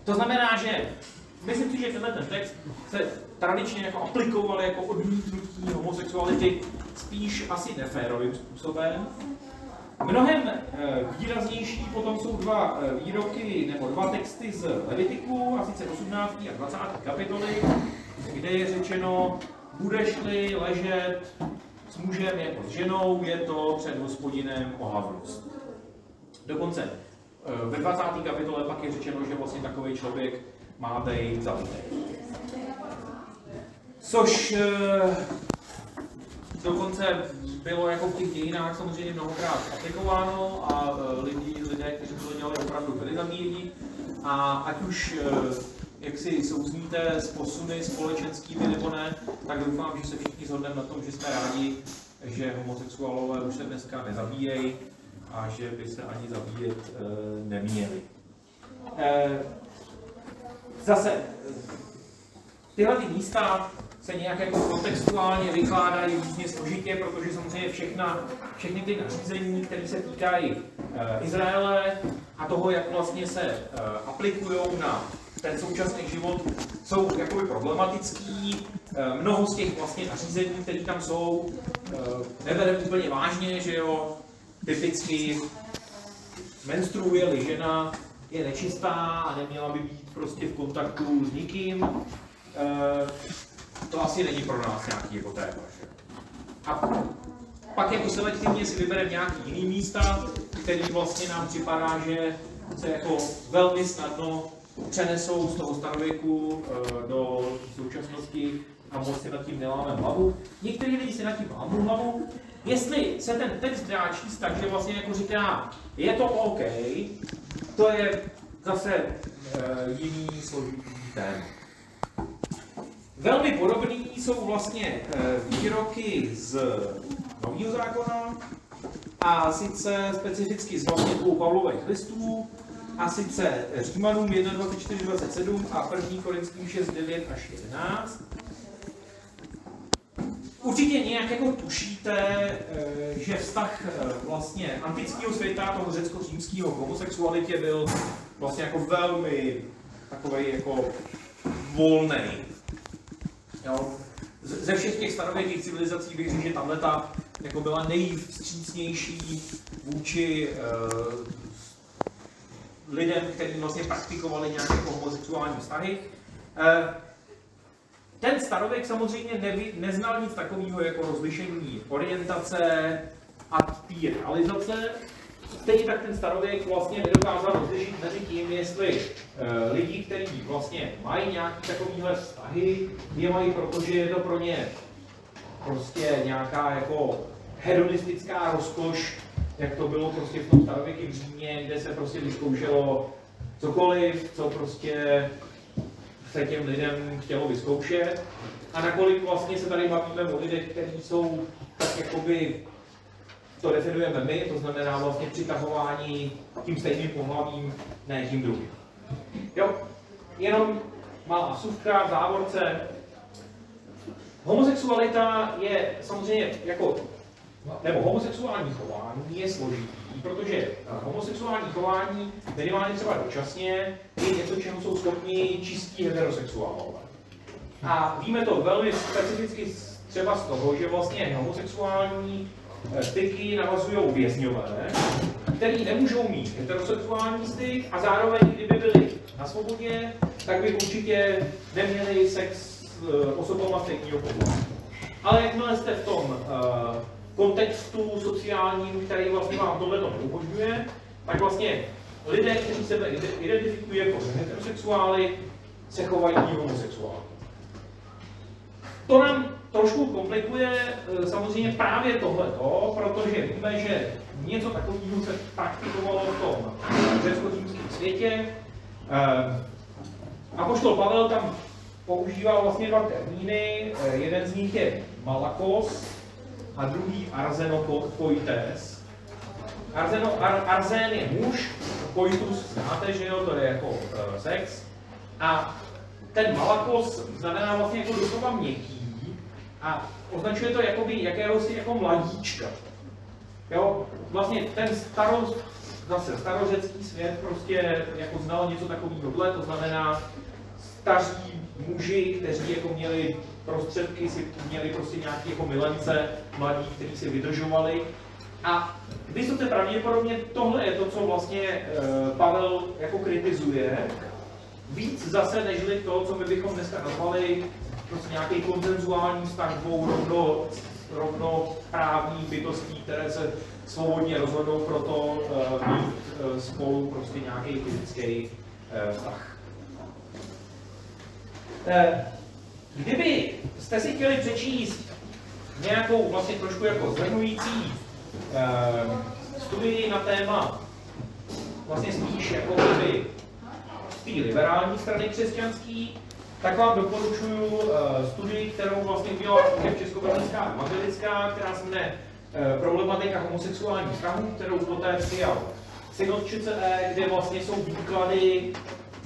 [SPEAKER 1] To znamená, že myslím si, že tenhle ten text se tradičně jako aplikoval jako odmítnutí homosexuality spíš asi neférovým způsobem. Mnohem výraznější potom jsou dva výroky nebo dva texty z Levitiku, a sice 18. a 20. kapitoly, kde je řečeno, budeš-li ležet s mužem jako s ženou, je to před Hospodinem ohavnost. Dokonce ve 20. kapitole pak je řečeno, že vlastně takový člověk má být zabitý. Což dokonce bylo jako v těch dějinách samozřejmě mnohokrát aplikováno a lidé, kteří to dělali, opravdu byli zabíjeni. A ať už jak si souzníte s posuny společenskými nebo ne, tak doufám, že se všichni shodneme na tom, že jsme rádi, že homosexuálové už se dneska nezabíjejí a že by se ani zabíjet neměli. Zase, tyhle ty místa se nějak jako kontextuálně vykládají různě složitě, protože samozřejmě všechny ty nařízení, které se týkají Izraele a toho, jak vlastně se aplikují na ten současný život, jsou jakoby problematický. Mnoho z těch vlastně nařízení, které tam jsou, nebereme úplně vážně, že jo, typicky menstruuje-li žena, je nečistá a neměla by být prostě v kontaktu s nikým. to asi není pro nás nějaký jako téma. Že? A pak jako selektivně si vybereme nějaký jiný místa, který vlastně nám připadá, že se jako velmi snadno přenesou z toho starověku do současnosti a moc si nad tím neláme hlavu. Některý lidi si nad tím lámou hlavu. Jestli se ten text dá číst tak, že vlastně jako říká, je to OK, to je zase jiný složitý téma. Velmi podobný jsou vlastně výroky z Nového zákona, a sice specificky z vlastně dvou Pavlových listů, a sice Římanům 1:24-27 a 1. Korinským 6:9 až 11. Určitě nějak jako tušíte, že vztah vlastně antického světa, toho řecko-římského k homosexualitě byl vlastně jako velmi takovej jako volnej. Jo? Ze všech těch starověkých civilizací bych řekl, že tahleta jako byla nejvstřícnější vůči lidem, kteří vlastně praktikovali nějaké homosexuální vztahy. Ten starověk samozřejmě neznal nic takového jako rozlišení orientace a té realizace. Stejně tak ten starověk vlastně nedokázal rozlišit mezi tím, jestli lidi, kteří vlastně mají nějaké takovéhle vztahy, je mají, protože je to pro ně prostě nějaká jako hedonistická rozkoš, jak to bylo prostě v tom starověkém Římě, kde se prostě vyzkoušelo cokoliv, co prostě se těm lidem chtělo vyzkoušet. A nakolik vlastně se tady bavíme o lidech, kteří jsou tak jakoby, to definujeme my, to znamená vlastně přitahování tím stejným pohlavím, ne tím druhým. Jo, jenom malá vsuvka v závorce. Homosexualita je samozřejmě jako, nebo homosexuální chování je složitý, protože homosexuální chování minimálně třeba dočasně je něco, čemu jsou schopni čistí heterosexuálové. A víme to velmi specificky třeba z toho, že vlastně homosexuální styky navazují vězňové, který nemůžou mít heterosexuální styk a zároveň, kdyby byli na svobodě, tak by určitě neměli sex s osobama stejného pohlaví. Ale jakmile jste v tom kontextu sociálním, který vlastně vám tohle to neumožňuje, tak vlastně lidé, kteří sebe identifikují jako heterosexuály, se chovají homosexuálně. To nám trošku komplikuje samozřejmě právě tohleto, protože víme, že něco takového se praktikovalo v tom řecko-římském světě. Apoštol Pavel tam používá vlastně dva termíny, jeden z nich je malakos a druhý arzenokoites. Arzen je muž, koitus znáte, že jo, to je jako sex. A ten malakos znamená vlastně jako doslova měkký a označuje to jakoby jakéhosi jako mladíčka. Jo, vlastně ten starořecký svět prostě jako znal něco takového, to znamená staří muži, kteří jako měli prostředky, si měli prostě nějaké jako milence mladí, kteří si vydržovali. A vysoce pravděpodobně tohle je to, co vlastně Pavel jako kritizuje, víc zase nežli to, co my bychom dneska nazvali prostě nějaký konsenzuální vztah dvou rovnoprávných bytostí, které se svobodně rozhodnou pro to mít spolu prostě nějaký fyzický vztah. Kdyby jste si chtěli přečíst nějakou vlastně trošku jako zhrnující studii na téma vlastně spíš jako by z té liberální strany křesťanský, tak vám doporučuji studii, kterou vlastně udělala Českobratická evangelická, která se jmenuje Problematika homosexuálních vztahů, kterou poté přijal synod ČCE, kde vlastně jsou výklady,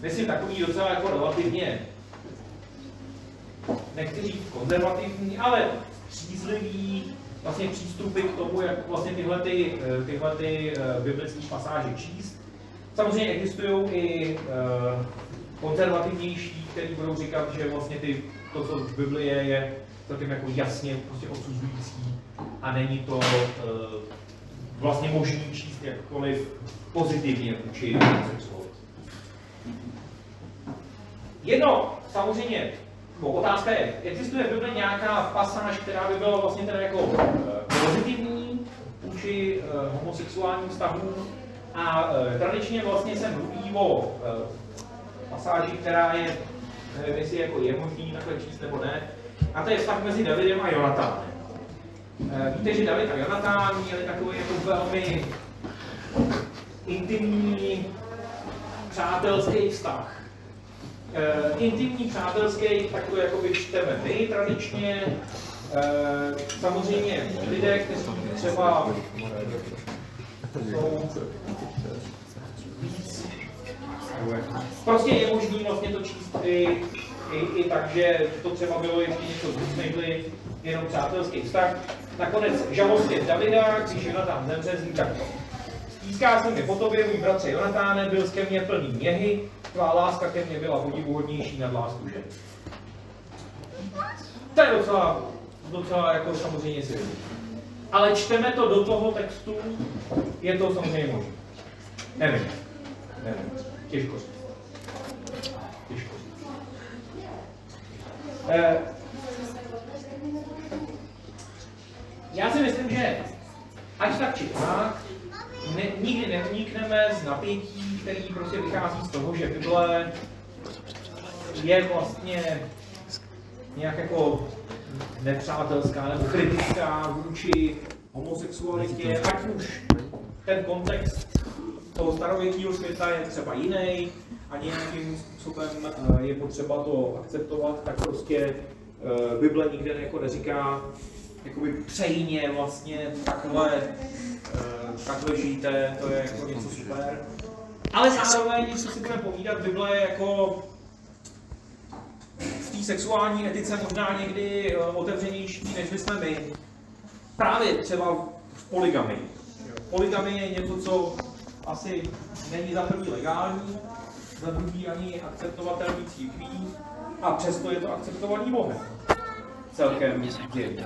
[SPEAKER 1] myslím, takový docela jako relativně, nechci říct konzervativní, ale střízlivý vlastně přístupy k tomu, jak vlastně tyhle biblické pasáže číst. Samozřejmě existují i konzervativnější, kteří budou říkat, že vlastně to, co v Biblii je celkem jako jasně prostě odsuzující a není to vlastně možný číst jakkoliv pozitivně vůči homosexualitě. Jedno samozřejmě Otázka je, existuje v Bibli nějaká pasáž, která by byla vlastně teda jako pozitivní vůči homosexuálním vztahům a tradičně vlastně se mluví o pasáži, která je, nevím, jestli jako je možný takhle číst nebo ne, a to je vztah mezi Davidem a Jonatánem. Víte, že David a Jonatán měli takový jako velmi intimní přátelský vztah. Intimní přátelský, tak to jakoby čteme my tradičně. Samozřejmě lidé, kteří třeba jsou víc. Prostě je možný vlastně to číst i tak, že to třeba bylo ještě něco víc, než jenom přátelský vztah. Nakonec žalostě Davida, když Jonatán zemře, zní takto. Stíská se mi po tobě, můj bratře Jonatáne, byl ke mně plný měhy, tvá láska ke mně byla podivuhodnější nad lásku žen. To je docela jako samozřejmě si vidí. Ale čteme to do toho textu, je to samozřejmě možné. Nevím. Těžko říct. Já si myslím, že ať tak či tak, nikdy neunikneme z napětí, který prostě vychází z toho, že Bible je vlastně nějak jako nepřátelská nebo kritická vůči homosexualitě, ať už ten kontext toho starověkého světa je třeba jiný a nějakým způsobem je potřeba to akceptovat, tak prostě Bible nikde jako neříká jakoby přejně vlastně takhle žijte, to je jako něco super. Ale zároveň, co si budeme povídat, Bible je jako v té sexuální etice možná někdy otevřenější, než jsme my. Právě třeba v poligamii. Poligamie je něco, co asi není za první legální, za druhý ani akceptovatelný církví, a přesto je to akceptovaný Bohem. Celkem zjevně.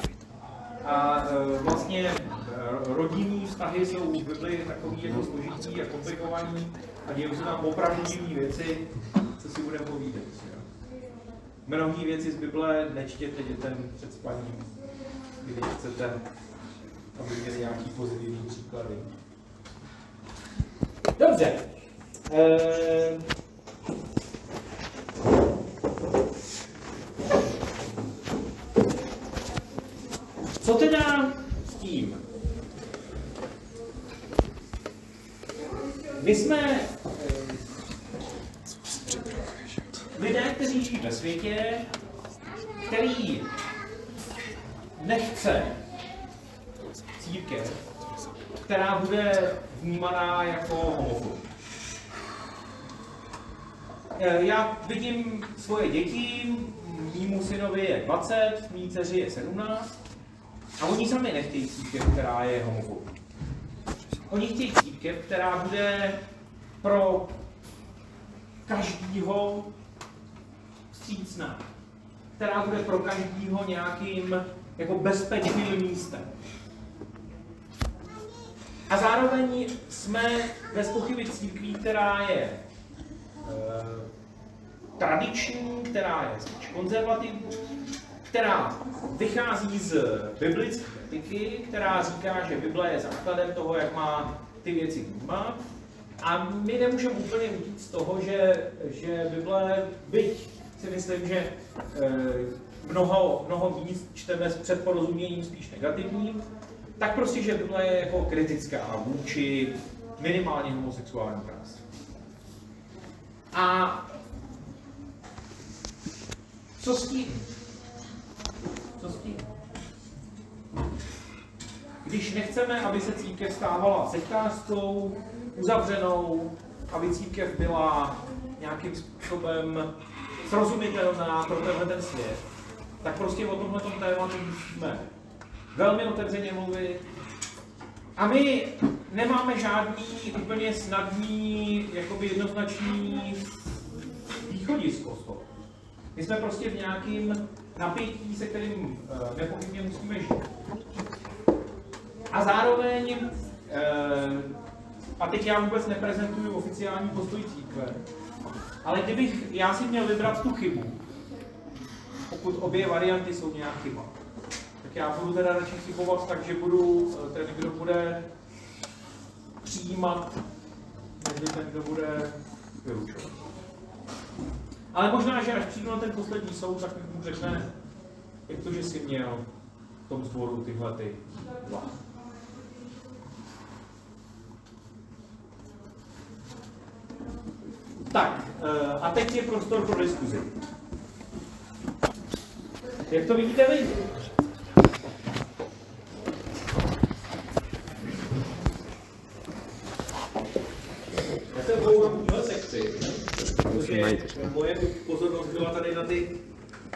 [SPEAKER 1] A vlastně rodinní vztahy jsou v Bibli takový jako složitý a komplikovaný a dějou se tam opravdu divné věci, co si budeme povídat. Mnohé věci z Bible nečtěte dětem před spaním, když chcete, aby měli nějaký pozitivní příklady. Dobře. Co teda s tím? My jsme lidé, kteří žijí ve světě, který nechce církev, která bude vnímaná jako homofobní. Já vidím svoje děti, mému synovi je 20, mý dceři je 17 a oni sami nechtějí církev, která je homofobní. Oni chtějí církev, která bude pro každýho vstřícná, která bude pro každýho nějakým jako bezpečným místem. A zároveň jsme bez pochyby církví, která je tradiční, která je konzervativní, která vychází z biblické etiky, která říká, že Bible je základem toho, jak má ty věci vnímat. A my nemůžeme úplně utíct z toho, že Bible, byť si myslím, že mnoho míst čteme s předporozuměním spíš negativním, tak prostě, že Bible je jako kritická vůči minimálně homosexuální práci. A co s tím? Když nechceme, aby se církev stávala sektářskou, uzavřenou, aby církev byla nějakým způsobem srozumitelná pro ten svět, tak prostě o tomhletom tématu musíme velmi otevřeně mluvit. A my nemáme žádný úplně snadný, jakoby jednoznačný východisko z toho. My jsme prostě v nějakým napětí, se kterým nepochybně musíme žít. A zároveň, a teď já vůbec neprezentuju oficiální postoj církve, ale kdybych já si měl vybrat tu chybu, pokud obě varianty jsou nějak chyba. Tak já budu teda radši chybovat tak, že budu ten, kdo bude přijímat, než ten, kdo bude vyučovat. Ale možná, že až přijdu na ten poslední soud, tak mi řekne, jak to, že jsi měl v tom stvoru tyhle ty dva. Tak, a teď je prostor pro diskuzi. Jak to vidíte vy? Já se bourám tuhle sekci, protože moje pozornost byla tady na ty,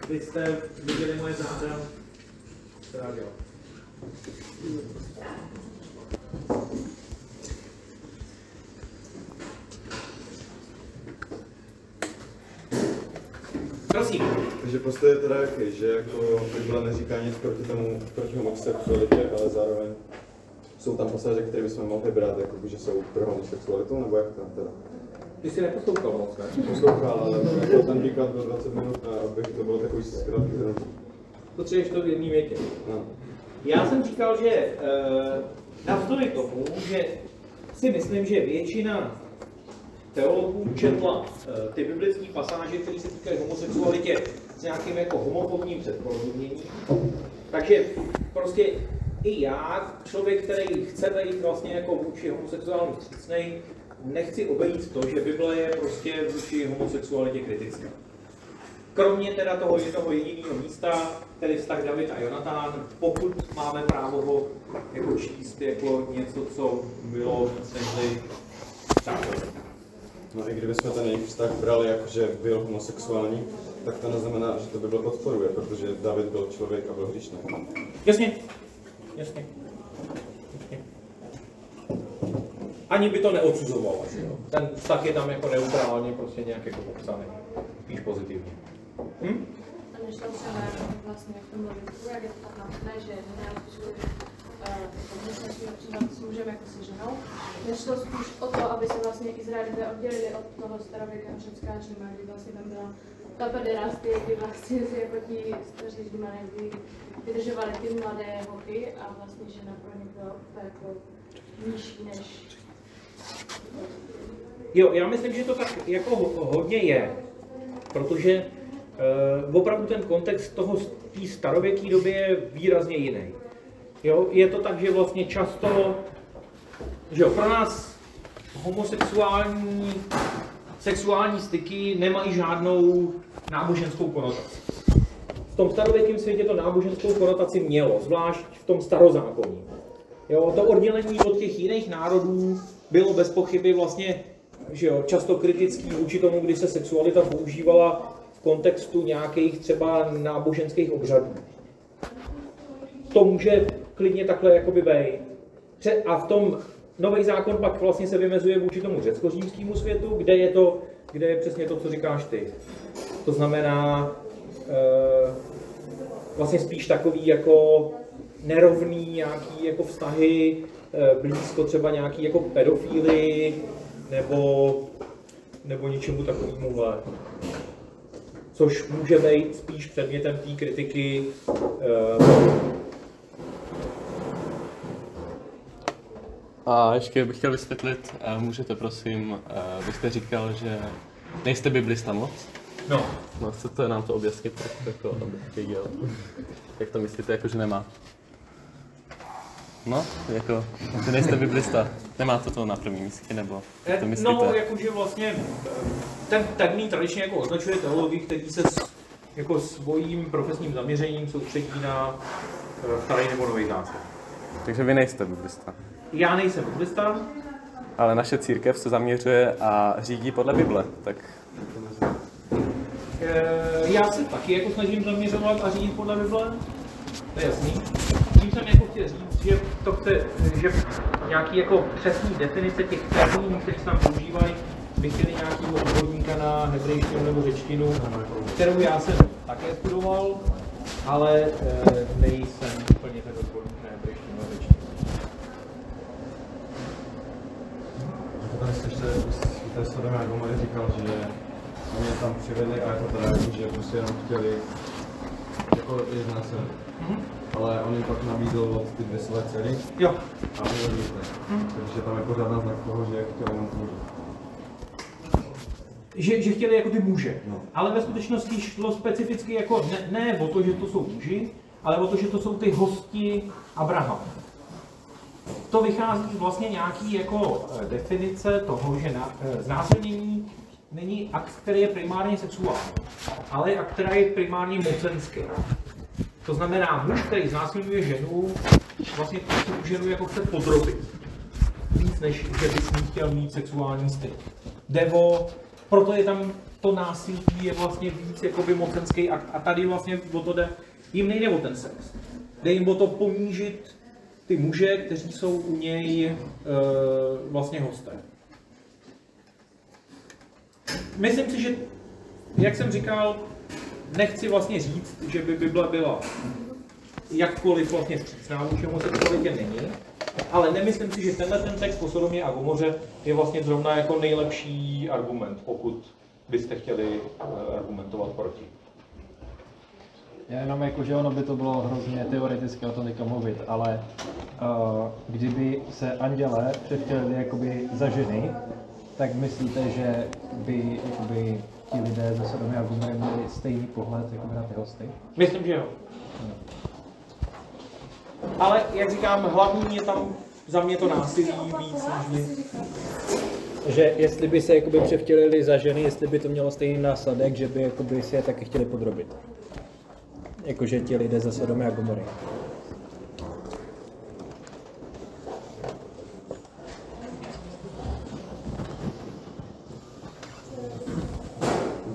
[SPEAKER 1] když jste viděli moje záda. Rádio. Prosím.
[SPEAKER 4] Takže postoj je teda jaký, že jako Bible neříká nic proti homosexualitě, ale zároveň jsou tam pasáže, které bychom mohli brát, jako že jsou pro homosexualitu, nebo jak tam teda?
[SPEAKER 1] Ty jsi neposlouchal moc, ne?
[SPEAKER 4] Poslouchal, ale jako ten výklad byl 20 minut, abych to bylo takový zkrátký zhrnutí.
[SPEAKER 1] Potřebuješ to v jedné větě.
[SPEAKER 4] No.
[SPEAKER 1] Já jsem říkal, že navzdory tomu, že si myslím, že většina teologů četla ty biblické pasáže, které se týkají homosexualitě s nějakým jako homofobním předporozuměním. Takže prostě i já, člověk, který chce být vlastně jako vůči homosexuálům vstřícnej, nechci obejít to, že Bible je prostě vůči homosexualitě kritická. Kromě teda toho jediného místa, tedy vztah David a Jonatán, pokud máme právo ho jako číst jako něco, co bylo víc než přátelé.
[SPEAKER 4] No i kdybychom ten jejich vztah brali jako, že byl homosexuální, tak to neznamená, že to by bylo podporuje, protože David byl člověk a byl hříšný.
[SPEAKER 1] Jasně. Jasně. Ani by to neodsuzovalo, že jo? Ten vztah je tam jako neutrálně prostě nějak jako popsaný, spíš pozitivně.
[SPEAKER 2] A nešlo se vlastně v tom logiku, jak je to tak napsané, že neodsuzují případ s mužem jako se ženou. Nešlo spíš o to, aby se vlastně Izraelité oddělili od toho starověkého Řecka, kdy vlastně tam byla ta pederastie, kdy vlastně si jako ti staří Římané vydržovali ty mladé holky a vlastně žena pro ně byla jako nižší než...
[SPEAKER 1] Jo, já myslím, že to tak jako hodně je, protože opravdu ten kontext toho té starověké doby je výrazně jiný. Jo, je to tak, že vlastně často, že jo, pro nás homosexuální sexuální styky nemají žádnou náboženskou konotaci. V tom starověkém světě to náboženskou konotaci mělo, zvlášť v tom starozákonním. Jo, to oddělení od těch jiných národů bylo bez pochyby vlastně, že jo, často kritický vůči tomu, kdy se sexualita používala v kontextu nějakých třeba náboženských obřadů. To může klidně takhle jakoby být. A v tom Nový zákon pak vlastně se vymezuje vůči tomu řecko-římskému světu, kde je přesně to, co říkáš ty. To znamená vlastně spíš takový jako nerovný nějaký jako vztahy, blízko třeba nějaký jako pedofíly nebo něčemu takovémuhle. Což může být spíš předmětem té kritiky.
[SPEAKER 5] A ještě bych chtěl vysvětlit, můžete prosím, vy jste říkal, že nejste biblista moc?
[SPEAKER 1] No.
[SPEAKER 5] No, chcete nám to objasnit, jako, abych věděl, jak to myslíte, jako že nemá? No, jako, že nejste biblista, nemáte to na prvním místě, nebo jak to myslíte?
[SPEAKER 1] No, jakože vlastně ten termín tradičně jako označuje teologii, který se jako svým profesním zaměřením soustředí na starý nebo nový zákon.
[SPEAKER 5] Takže vy nejste biblista?
[SPEAKER 1] Já nejsem biblista.
[SPEAKER 5] Ale naše církev se zaměřuje a řídí podle Bible, tak...
[SPEAKER 1] Já se taky jako snažím zaměřovat a řídit podle Bible, to je jasný. Tím jsem jako chtěl říct, že to chce, že nějaký jako přesný definice těch termínů, které se tam používají, by chtěli nějakého odborníka na hebrejštinu nebo řečtinu, kterou já jsem také studoval, ale nejsem úplně ten odborník na hebrejštinu a řečtinu.
[SPEAKER 4] Tady jste ještě Sodom a Gomorře říkal, že mě tam přivedli a je to teda jako, že prostě jenom chtěli jako je znásilný. Ale on jim pak nabídl ty 2 své dcery
[SPEAKER 1] Jo.
[SPEAKER 4] a oni odmítli. Takže tam je pořád znak toho, že chtěl jenom muže.
[SPEAKER 1] Že chtěli jako ty muže.
[SPEAKER 4] No.
[SPEAKER 1] Ale ve skutečnosti šlo specificky jako ne o to, že to jsou muži, ale o to, že to jsou ty hosti Abrahama. To vychází vlastně nějaký jako definice toho, že znásilnění není akt, který je primárně sexuální, ale akt, který je primárně mocenský. To znamená, muž, který znásilňuje ženu, vlastně tu ženu jako chce podrobit. Víc, než že by s ní chtěl mít sexuální styk. Proto je tam to násilí je vlastně víc jakoby mocenský akt. A tady vlastně o to jde, jim nejde o ten sex. Jde jim o to ponížit ty muže, kteří jsou u něj vlastně hosté. Myslím si, že, jak jsem říkal, nechci vlastně říct, že by Bible byla jakkoliv vlastně vstřícná vůči homosexualitě není, ale nemyslím si, že tenhle ten text o Sodomě a Gomoře je vlastně zrovna jako nejlepší argument, pokud byste chtěli argumentovat proti.
[SPEAKER 3] Jenom jako, že ono by to bylo hrozně teoreticky o tom teďka mluvit, ale kdyby se anděle převtělili jakoby za ženy, tak myslíte, že by jakoby ti lidé ze Sodomy a Gomory měli stejný pohled jako na ty hosty?
[SPEAKER 1] Myslím, že jo. Ale jak říkám, hlavní je tam za mě to násilí víc než
[SPEAKER 3] Že jestli by se jakoby převtělili za ženy, jestli by to mělo stejný následek, že by jakoby si je taky chtěli podrobit. Jakože ti lidé ze Sodomy a Gomory.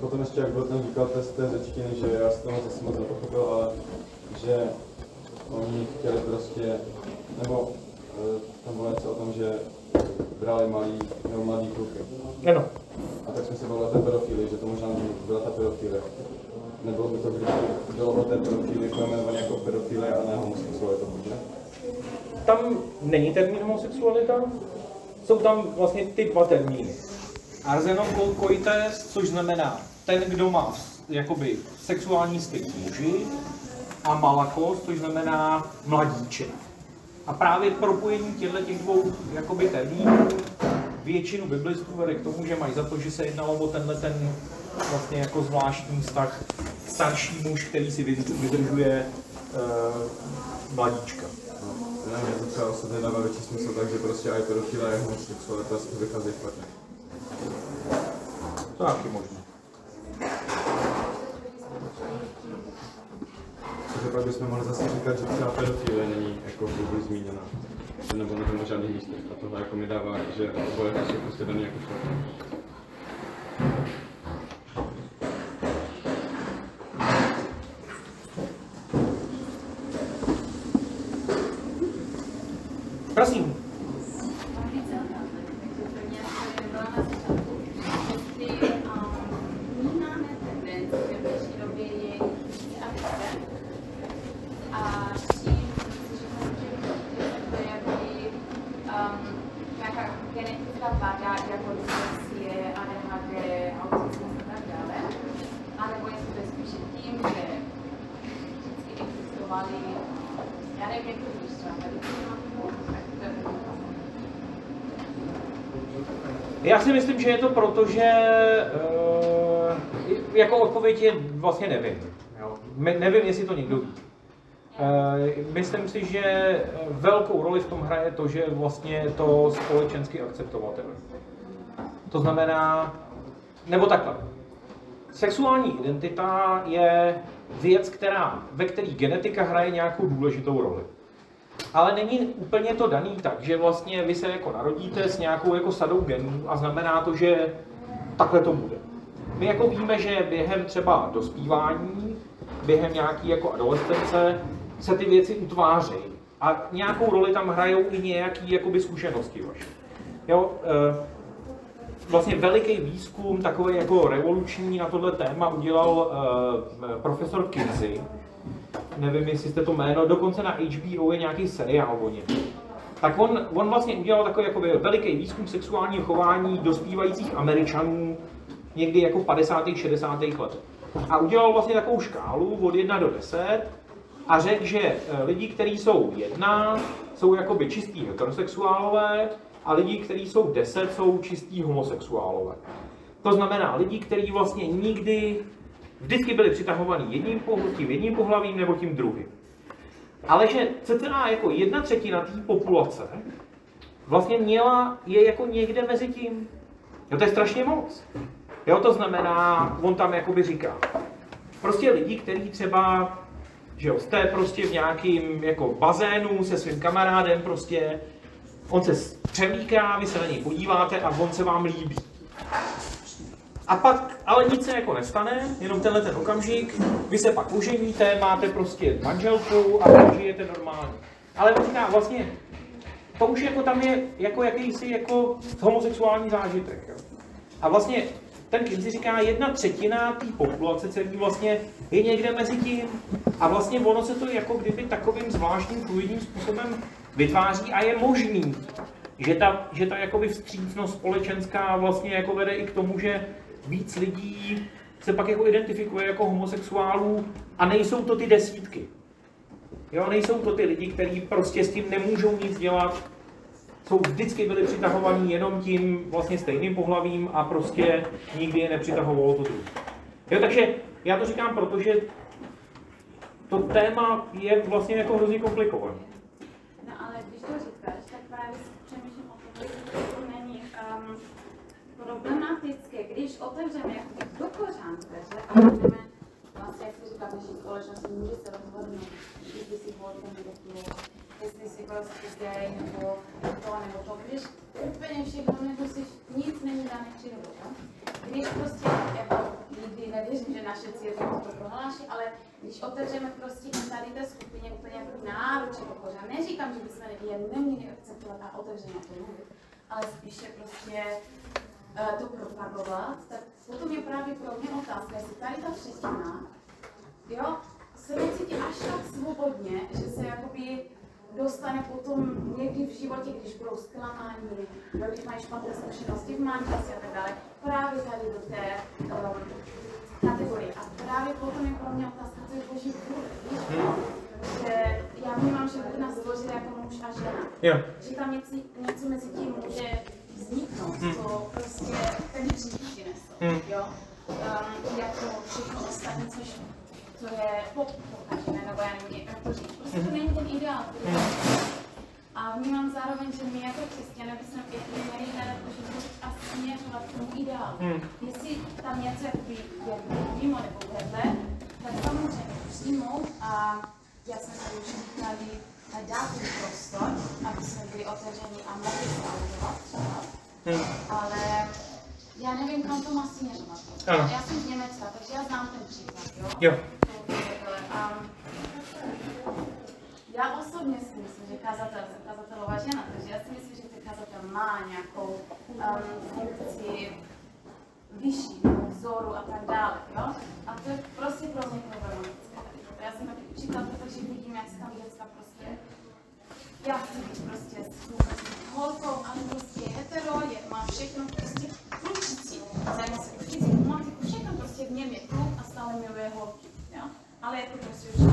[SPEAKER 4] Potom ještě, jak byl ten výklad té řečtiny, že já jsem to zase moc nepochopil, ale že oni chtěli prostě, nebo tam bylo něco o tom, že brali mladý kluky.
[SPEAKER 1] Ano.
[SPEAKER 4] A tak jsme se bavili o té pedofílii, že to možná byla ta pedofilie. Nebylo by to, kdyby bylo o té pedofílii pojmenované jako pedofilie a ne homosexualita, že?
[SPEAKER 1] Tam není termín homosexualita, jsou tam vlastně ty dva termíny. Arsenokoites, což znamená ten, kdo má jakoby sexuální styk s muži, a malakos, což znamená mladíček. A právě propojení těchto dvou jakoby termínů většinu biblistů vede k tomu, že mají za to, že se jednalo o tenhle ten vlastně jako zvláštní vztah starší muž, který si vydržuje mladíčka.
[SPEAKER 4] No, nevím, to třeba osobně dává větší smysl, takže prostě aj pedofilia je homosexualita, to vychází špatně.
[SPEAKER 1] To je taky možné.
[SPEAKER 4] Takže pak bychom mohli zase říkat, že třeba pedofilie není jako v Bibli zmíněna. Nebo na žádných místech. A tohle jako mi dává, že oboje jsou prostě daný jako špatně.
[SPEAKER 1] Prosím. Já si myslím, že je to proto, že jako odpověď je vlastně nevím. Jo. Nevím, jestli to někdo ví. Myslím si, že velkou roli v tom hraje to, že vlastně je to společensky akceptovatelné. To znamená, nebo takhle. Sexuální identita je věc, ve které genetika hraje nějakou důležitou roli. Ale není úplně to daný tak, že vlastně vy se jako narodíte s nějakou jako sadou genů a znamená to, že takhle to bude. My jako víme, že během třeba dospívání, během nějaký jako adolescence se ty věci utvářejí. A nějakou roli tam hrajou i nějaký jakoby zkušenosti vaše. Jo, vlastně veliký výzkum, takový jako revoluční na tohle téma udělal profesor Kinsey. Nevím, jestli jste to jméno, dokonce na HBO je nějaký seriál o něm. Tak on vlastně udělal takový jakoby veliký výzkum sexuálního chování dospívajících Američanů někdy jako v 50. 60. letech. a udělal vlastně takovou škálu od 1 do 10 a řekl, že lidi, kteří jsou 1, jsou jakoby čistí heterosexuálové a lidi, kteří jsou 10, jsou čistí homosexuálové. To znamená lidi, kteří vlastně nikdy, vždycky byli přitahovaní tím jedním pohlavím nebo tím druhým. Ale že cca jako 1/3 té populace vlastně je jako někde mezi tím. Jo, to je strašně moc. Jo, to znamená, on tam jakoby říká, prostě lidi, kteří třeba, že jo, jste prostě v nějakým jako bazénu se svým kamarádem prostě, on se přemíká, vy se na něj podíváte a on se vám líbí. A pak, ale nic se jako nestane, jenom tenhle ten okamžik, vy se pak oženíte, máte prostě manželku a žijete normálně. Ale on říká vlastně, to už jako tam je jako jakýsi jako homosexuální zážitek. Jo. A vlastně ten Kinsey říká, 1/3 té populace celý vlastně je někde mezi tím a vlastně ono se to jako kdyby takovým zvláštním fluidním způsobem vytváří a je možný, že ta jakoby vstřícnost společenská vlastně jako vede i k tomu, že víc lidí se pak jako identifikuje jako homosexuálů a nejsou to ty desítky. Jo, nejsou to ty lidi, kteří prostě s tím nemůžou nic dělat, jsou vždycky byli přitahovaní jenom tím vlastně stejným pohlavím a prostě nikdy je nepřitahovalo to druhé. Jo, takže já to říkám, protože to téma je vlastně jako hrozně komplikované.
[SPEAKER 6] No ale když to říkáš, tak právě si přemýšlím o tom, že to není problematické, když otevřeme jako do kořán dveře a budeme vlastně, jak si říká, naší společnosti může se rozhodnout, jestli si volíte nebo tu, jestli si prostě gay nebo to, když úplně všechno, nebo si nic není dané přírodou, jo? Když prostě, jako nikdy nevěřím, že naše církev to prohláší, ale když otevřeme prostě i tady té skupině úplně jako náruče do kořán, neříkám, že bychom neměli akceptovat a otevřeně to mluvit, ale spíše prostě to propagovat, tak potom je právě pro mě otázka, jestli tady ta třetina, jo, se necítí až tak svobodně, že se jakoby dostane potom někdy v životě, když budou zklamání, když mají špatné zkušenosti v manželství a tak dále, právě tady do té kategorie. A právě potom je pro mě otázka, co je boží vůle, víš? Že já vnímám, že Bůh nás stvořil jako muž a žena.
[SPEAKER 1] Jo.
[SPEAKER 6] Že tam něco mezi tím může vzniknout, co prostě ten hřích přinesl, jo? Jako všechno ostatní, co je pokažené, nebo já nevím, jak to říct. Prostě to není ten ideál, který a vnímám zároveň, že my jako křesťané bychom pěkně měli hledat život a směřovat k tomu ideálu. Jestli tam něco je mimo nebo vedle, tak samozřejmě přijmout a já jsem se už říkali, dát ten prostor, aby jsme byli otevření a mohli se audovat třeba. Ale já nevím, kam to má směřovat. Já jsem z Německa, takže já znám ten příklad, jo? Já osobně si myslím, že kazatelová žena, takže já si myslím, že ten kazatel má nějakou funkci vyšší, vzoru a tak dále, jo? A to je prostě pro mě problematické. Já jsem taky příklad, protože vidím, jak se tam děcka prostě, já chci být prostě s holkou, ale prostě hetero, má všechno prostě klučicí, zajímá se klučicí, romantiku, všechno prostě v něm je kluk a stále miluje holky, jo? Ale je to prostě už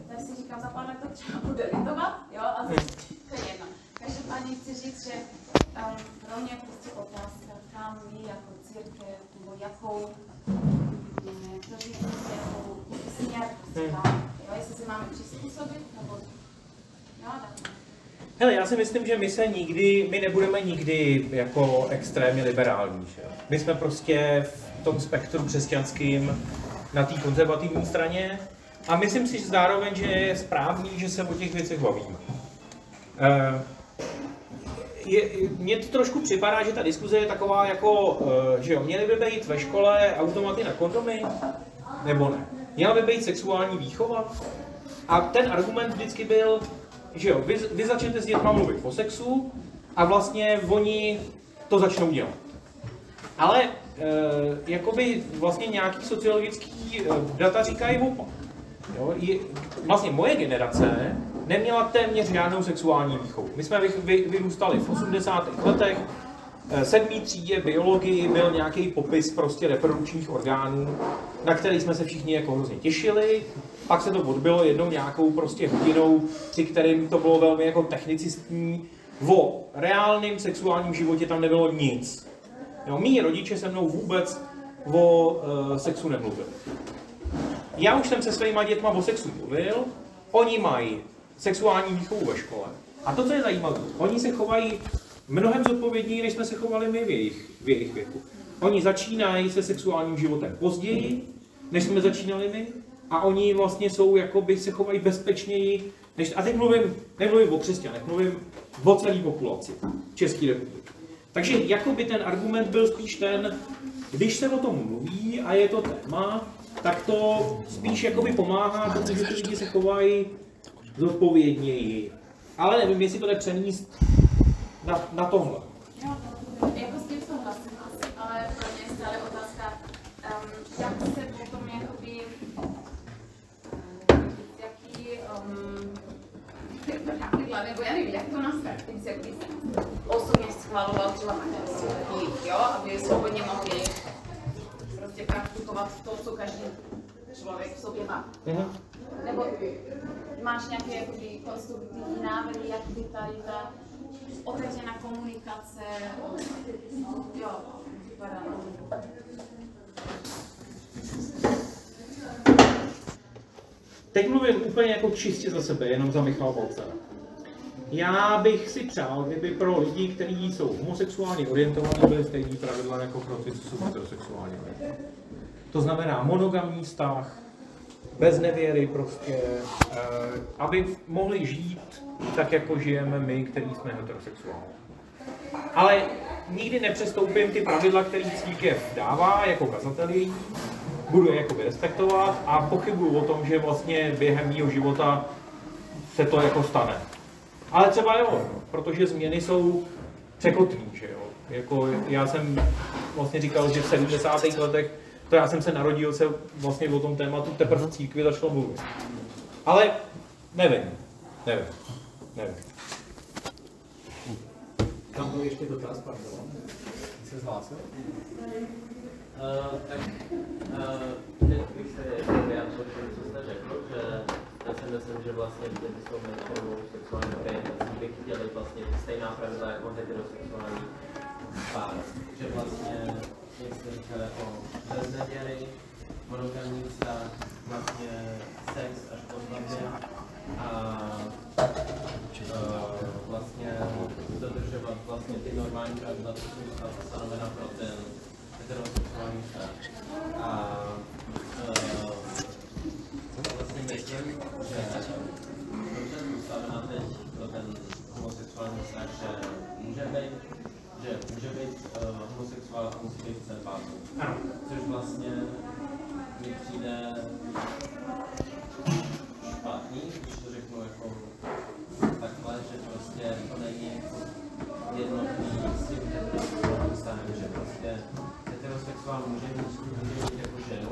[SPEAKER 6] tak si říkám, za pár let to třeba bude litovat, jo, a to je jedno. Každopádně chci říct, že pro mě je prostě otázka, kam my jako církev, nebo jakou směr prostě dáme, jo, jestli si máme přizpůsobit, nebo jo, tak.
[SPEAKER 1] Hele, já si myslím, že my nebudeme nikdy jako extrémně liberální, že? My jsme prostě v tom spektru křesťanským na té konzervativní straně a myslím si že zároveň, že je správný, že se o těch věcech bavíme. Mně to trošku připadá, že ta diskuze je taková jako, že jo, měly by být ve škole automaty na kondomy, nebo ne? Měla by být sexuální výchova? A ten argument vždycky byl, že jo, vy začnete s dětma mluvit o sexu a vlastně oni to začnou dělat. Ale jakoby vlastně nějaký sociologický data říkají opak. Jo, vlastně moje generace neměla téměř žádnou sexuální výchovu. My jsme vyrůstali v 80. letech, 7. třídě biologii byl nějaký popis prostě reprodukčních orgánů, na který jsme se všichni jako hrozně těšili. Pak se to odbylo jednou nějakou prostě hodinou, při kterým to bylo velmi jako technicistní. O reálném sexuálním životě tam nebylo nic. Jo, mí rodiče se mnou vůbec o sexu nemluvili. Já už jsem se svýma dětma o sexu mluvil, oni mají sexuální výchovu ve škole. A to, co je zajímavé, oni se chovají mnohem zodpovědněji, než jsme se chovali my v jejich věku. Oni začínají se sexuálním životem později, než jsme začínali my, a oni vlastně jsou, jakoby se chovají bezpečněji, než, a teď nemluvím o křesťanech, mluvím o celé populaci České republiky. Takže jakoby ten argument byl spíš ten, když se o tom mluví a je to téma, tak to spíš jakoby pomáhá, protože ty lidi se chovají zodpovědněji. Ale nevím, jestli to jde přenést na tohle.
[SPEAKER 6] Jo, jako s tím souhlasím asi, ale pro mě je stále otázka, jak se potom jakoby, nebo já nevím, jak to nastavit, když se jakoby osobně schvaloval třeba manželství, jo, aby svobodně mohli prostě praktikovat to, co každý člověk v sobě má. Nebo máš nějaké jakoby konstruktivní návrhy, jak by tady ta otevřená komunikace, jo, vypadá.
[SPEAKER 1] Teď mluvím úplně jako čistě za sebe, jenom za Michala Balcera. Já bych si přál, kdyby pro lidi, kteří jsou homosexuálně orientovaní, byly stejné pravidla jako pro ty, co jsou heterosexuálně orientovaní. To znamená monogamní vztah, bez nevěry prostě, aby mohli žít tak, jako žijeme my, kteří jsme heterosexuální. Ale nikdy nepřestoupím ty pravidla, které církev dává jako kazateli, budu je jakoby respektovat a pochybuju o tom, že vlastně během mýho života se to jako stane. Ale třeba jo, protože změny jsou překotný, že jo. Jako já jsem vlastně říkal, že v 70. letech, to já jsem se narodil, se vlastně o tom tématu teprve v církvi začalo mluvit. Ale nevím.
[SPEAKER 7] Tam byl ještě dotaz, pardon. Se zhlásil?
[SPEAKER 5] Tak teď bych se ještě vyjádřil k tomu, co jste řekl, že já si myslím, že vlastně lidi s tou menšinou sexuální orientací by chtěli vlastně stejná pravidla jako heterosexuální pár. Že vlastně, jak jste říkali, o beznevěry, monogamní vztah, vlastně sex až po svatbě a vlastně dodržovat vlastně ty normální pravidla, co jsou stanovena pro ten heterosexuální vztah. A vlastně myslím, že dobře ustavená teď pro ten homosexuální vztah, že může být homosexuál a musí být v celibátu. Což vlastně mi přijde špatný, když to řeknu jako takhle, že prostě to není jednotný s tím heterosexuálním vztahem, že prostě heterosexuál může mít jako ženu,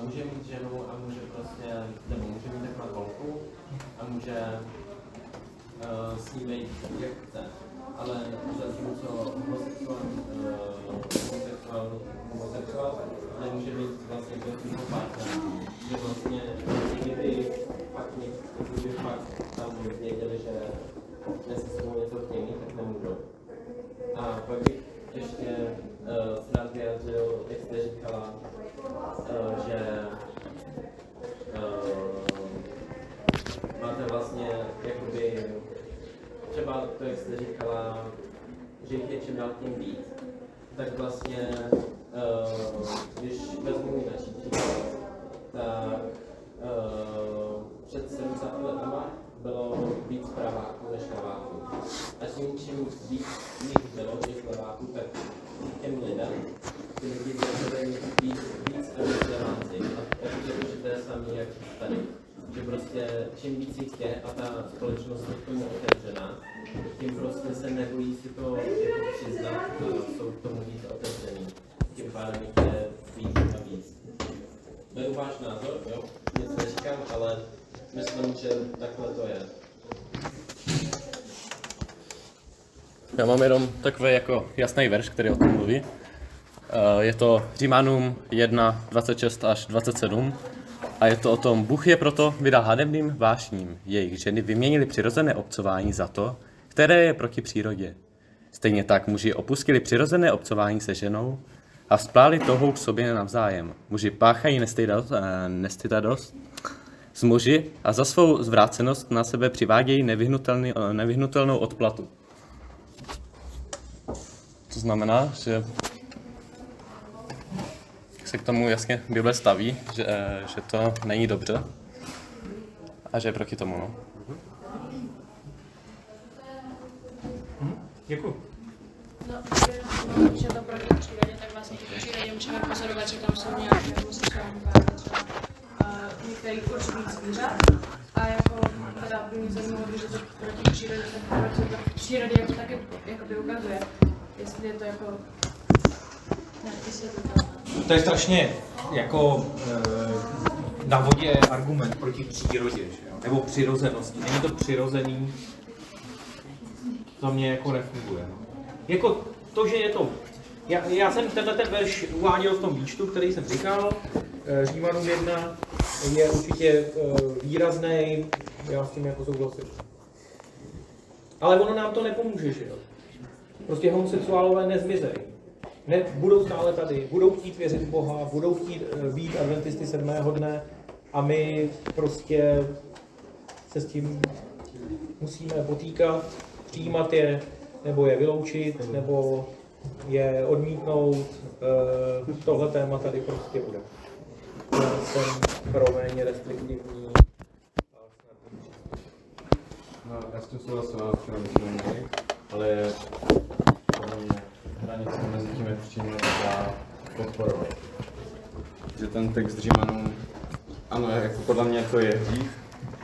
[SPEAKER 5] může mít ženu a může prostě, nebo může mít takhle holku a může s ní být jak chce. Ale zatímco homosexuál nemůže mít vlastně toho partnera. Že vlastně kdyby fakt tam věděli, že dnes jsou něco chtějí, tak nemůžou. A pak bych ještě se rád vyjádřil, jak jste říkala, že máte vlastně jakoby třeba to, jak jste říkala, že jich je čím dál tím víc, tak vlastně, když vezmu můj naší příklad, tak před 70 letama bylo víc praváků než leváků. A čím víc jich bylo, těch leváků, tak těm lidem, ty lidi začali víc vzdělanci. A takže to je samé jak tady. Že prostě čím víc jich je a ta společnost je k tomu otevřená, tím prostě se nebojí si to jako přiznat a jsou k tomu víc otevření. Tím pádem jich je víc a víc. Beru váš názor, jo, nic neříkám, ale myslím, že takhle to je.
[SPEAKER 8] Já mám jenom takový jako jasný verš, který o tom mluví. Je to Římanům 1, 26 až 27 a je to o tom, Bůh je proto vydal hanebným vášním. Jejich ženy vyměnili přirozené obcování za to, které je proti přírodě. Stejně tak muži opustili přirozené obcování se ženou a vzpláli touhou k sobě navzájem. Muži páchají nestydadost s muži a za svou zvrácenost na sebe přivádějí nevyhnutelnou odplatu. To znamená, že se k tomu jasně Bible staví, že to není dobře a že je proti tomu. No.
[SPEAKER 1] Děkuji.
[SPEAKER 2] No, že to proti přírodě, tak vlastně i v přírodě můžeme pozorovat, že tam jsou nějaké jako sexuální páry třeba některých určitých zvířat. A jako teda by mě zajímalo, že to proti přírodě, tak proč se to v přírodě jako taky jakoby ukazuje. Jestli je to jako nevysvětlitelné.
[SPEAKER 1] To je strašně jako na vodě argument proti přírodě, že jo? Nebo přirozenosti. Není to přirozený, to mě jako nefunguje. No. Jako to, že je to... Já jsem ten verš uváděl v tom výčtu, který jsem říkal, Římanům 1 je určitě výrazný, já s tím jako souhlasím. Ale ono nám to nepomůže, že jo? Prostě homosexuálové nezmizejí. Ne, budou stále tady, budou chtít věřit v Boha, budou chtít být adventisty 7. dne a my prostě se s tím musíme potýkat, přijímat je, nebo je vyloučit, nebo je odmítnout. Tohle téma tady prostě bude. Já jsem pro méně restriktivní.
[SPEAKER 4] No, já s tím souhlasím, ale podle mě hranice mezi tím je přímě a podporovat. Že ten text Římanům, ano, jako podle mě to je hřích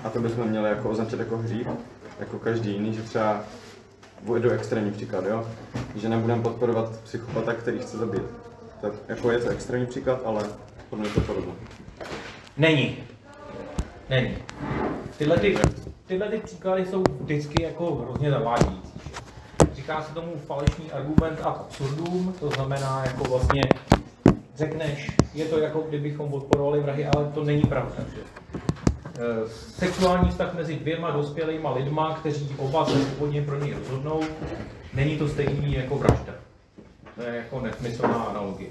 [SPEAKER 4] a to bychom měli jako označit jako hřích, jako každý jiný, že třeba do extrémní příklad, jo? Že nebudeme podporovat psychopata, který chce zabít. Tak jako je to extrémní příklad, ale podle mě to podobné.
[SPEAKER 1] Není. Tyhle příklady jsou vždycky jako hrozně zavádějící. Říká se tomu falešný argument ad absurdum, to znamená jako vlastně řekneš, je to jako kdybychom podporovali vrahy, ale to není pravda. Sexuální vztah mezi dvěma dospělýma lidma, kteří oba se svobodně pro něj rozhodnou, není to stejný jako vražda. To je jako nesmyslná analogie.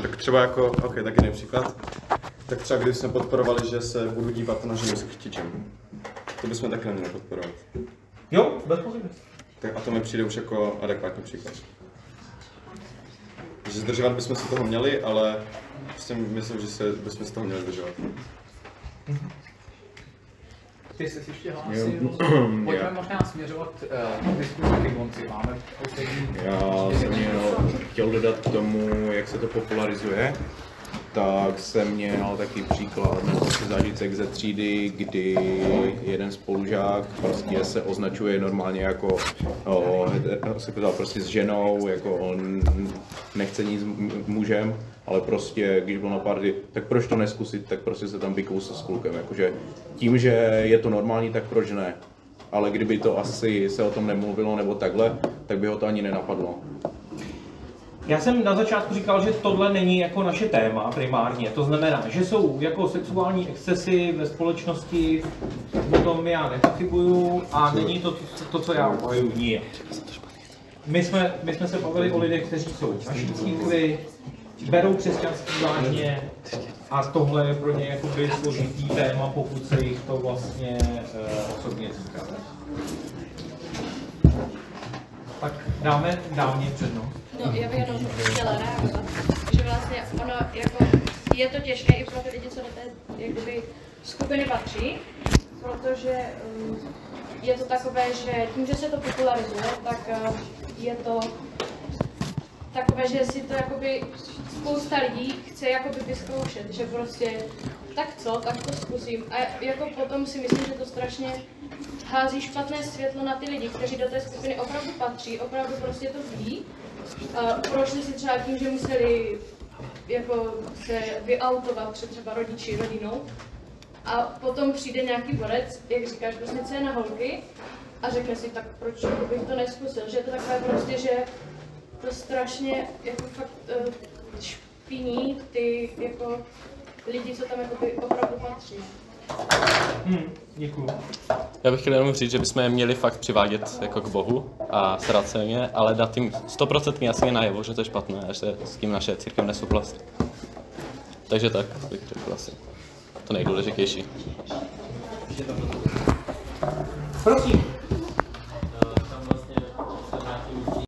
[SPEAKER 4] Tak třeba jako, ok, tak jiný příklad. Tak třeba když jsme podporovali, že se budu dívat na ženu se křtičem, to bychom taky neměli podporovat.
[SPEAKER 1] Jo, bez pochyby.
[SPEAKER 4] Tak a to mi přijde už jako adekvátní příklad. Že zdržovat bychom se toho měli, ale prostě myslím, že bychom se toho měli zdržovat.
[SPEAKER 7] Ty jsi ještě hlásil, pojďme možná směřovat diskuzi ke konci, máme poslední...
[SPEAKER 9] Já jsem chtěl dodat k tomu, jak se to popularizuje, tak jsem měl taky příklad zážitek ze třídy, kdy jeden spolužák prostě se označuje normálně jako prostě s ženou, jako on nechce nic s mužem, ale prostě když byl na party, tak proč to neskusit, tak prostě se tam vykousl s klukem, jakože tím, že je to normální, tak proč ne, ale kdyby to asi se o tom nemluvilo nebo takhle, tak by ho to ani nenapadlo.
[SPEAKER 1] Já jsem na začátku říkal, že tohle není jako naše téma primárně, to znamená, že jsou jako sexuální excesy ve společnosti, o tom já nepochybuju a není to co já obhajuji nijak. My jsme se bavili o lidech, kteří jsou v naší církvi, berou křesťanství vážně a tohle je pro ně jakoby složitý téma, pokud se jich to vlastně osobně týká. Tak dáme přednost.
[SPEAKER 2] No, já bych jenom chtěla reagovat, že vlastně ono jako, je to těžké i pro ty lidi, co do té jakoby, skupiny patří, protože je to takové, že tím, že se to popularizuje, tak je to takové, že si to jakoby spousta lidí chce jakoby vyzkoušet, že prostě tak co, tak to zkusím. A jako potom si myslím, že to strašně hází špatné světlo na ty lidi, kteří do té skupiny opravdu patří, opravdu prostě to ví. Prošli si třeba tím, že museli jako se vyautovat před třeba rodiči, rodinou. A potom přijde nějaký borec, jak říkáš, prostě co je na holky. a řekne si, tak proč bych to neskusil, že je to takové prostě, že to strašně jako fakt špiní ty jako lidi, co tam jakoby opravdu patří.
[SPEAKER 1] Děkuju.
[SPEAKER 8] Já bych chtěl jenom říct, že bychom je měli fakt přivádět jako k Bohu a starat se o ně, ale dát jim 100% jasně najevo, že to je špatné a že s tím naše církev nesouhlasí. Takže tak bych řekl asi to nejdůležitější.
[SPEAKER 1] Prosím.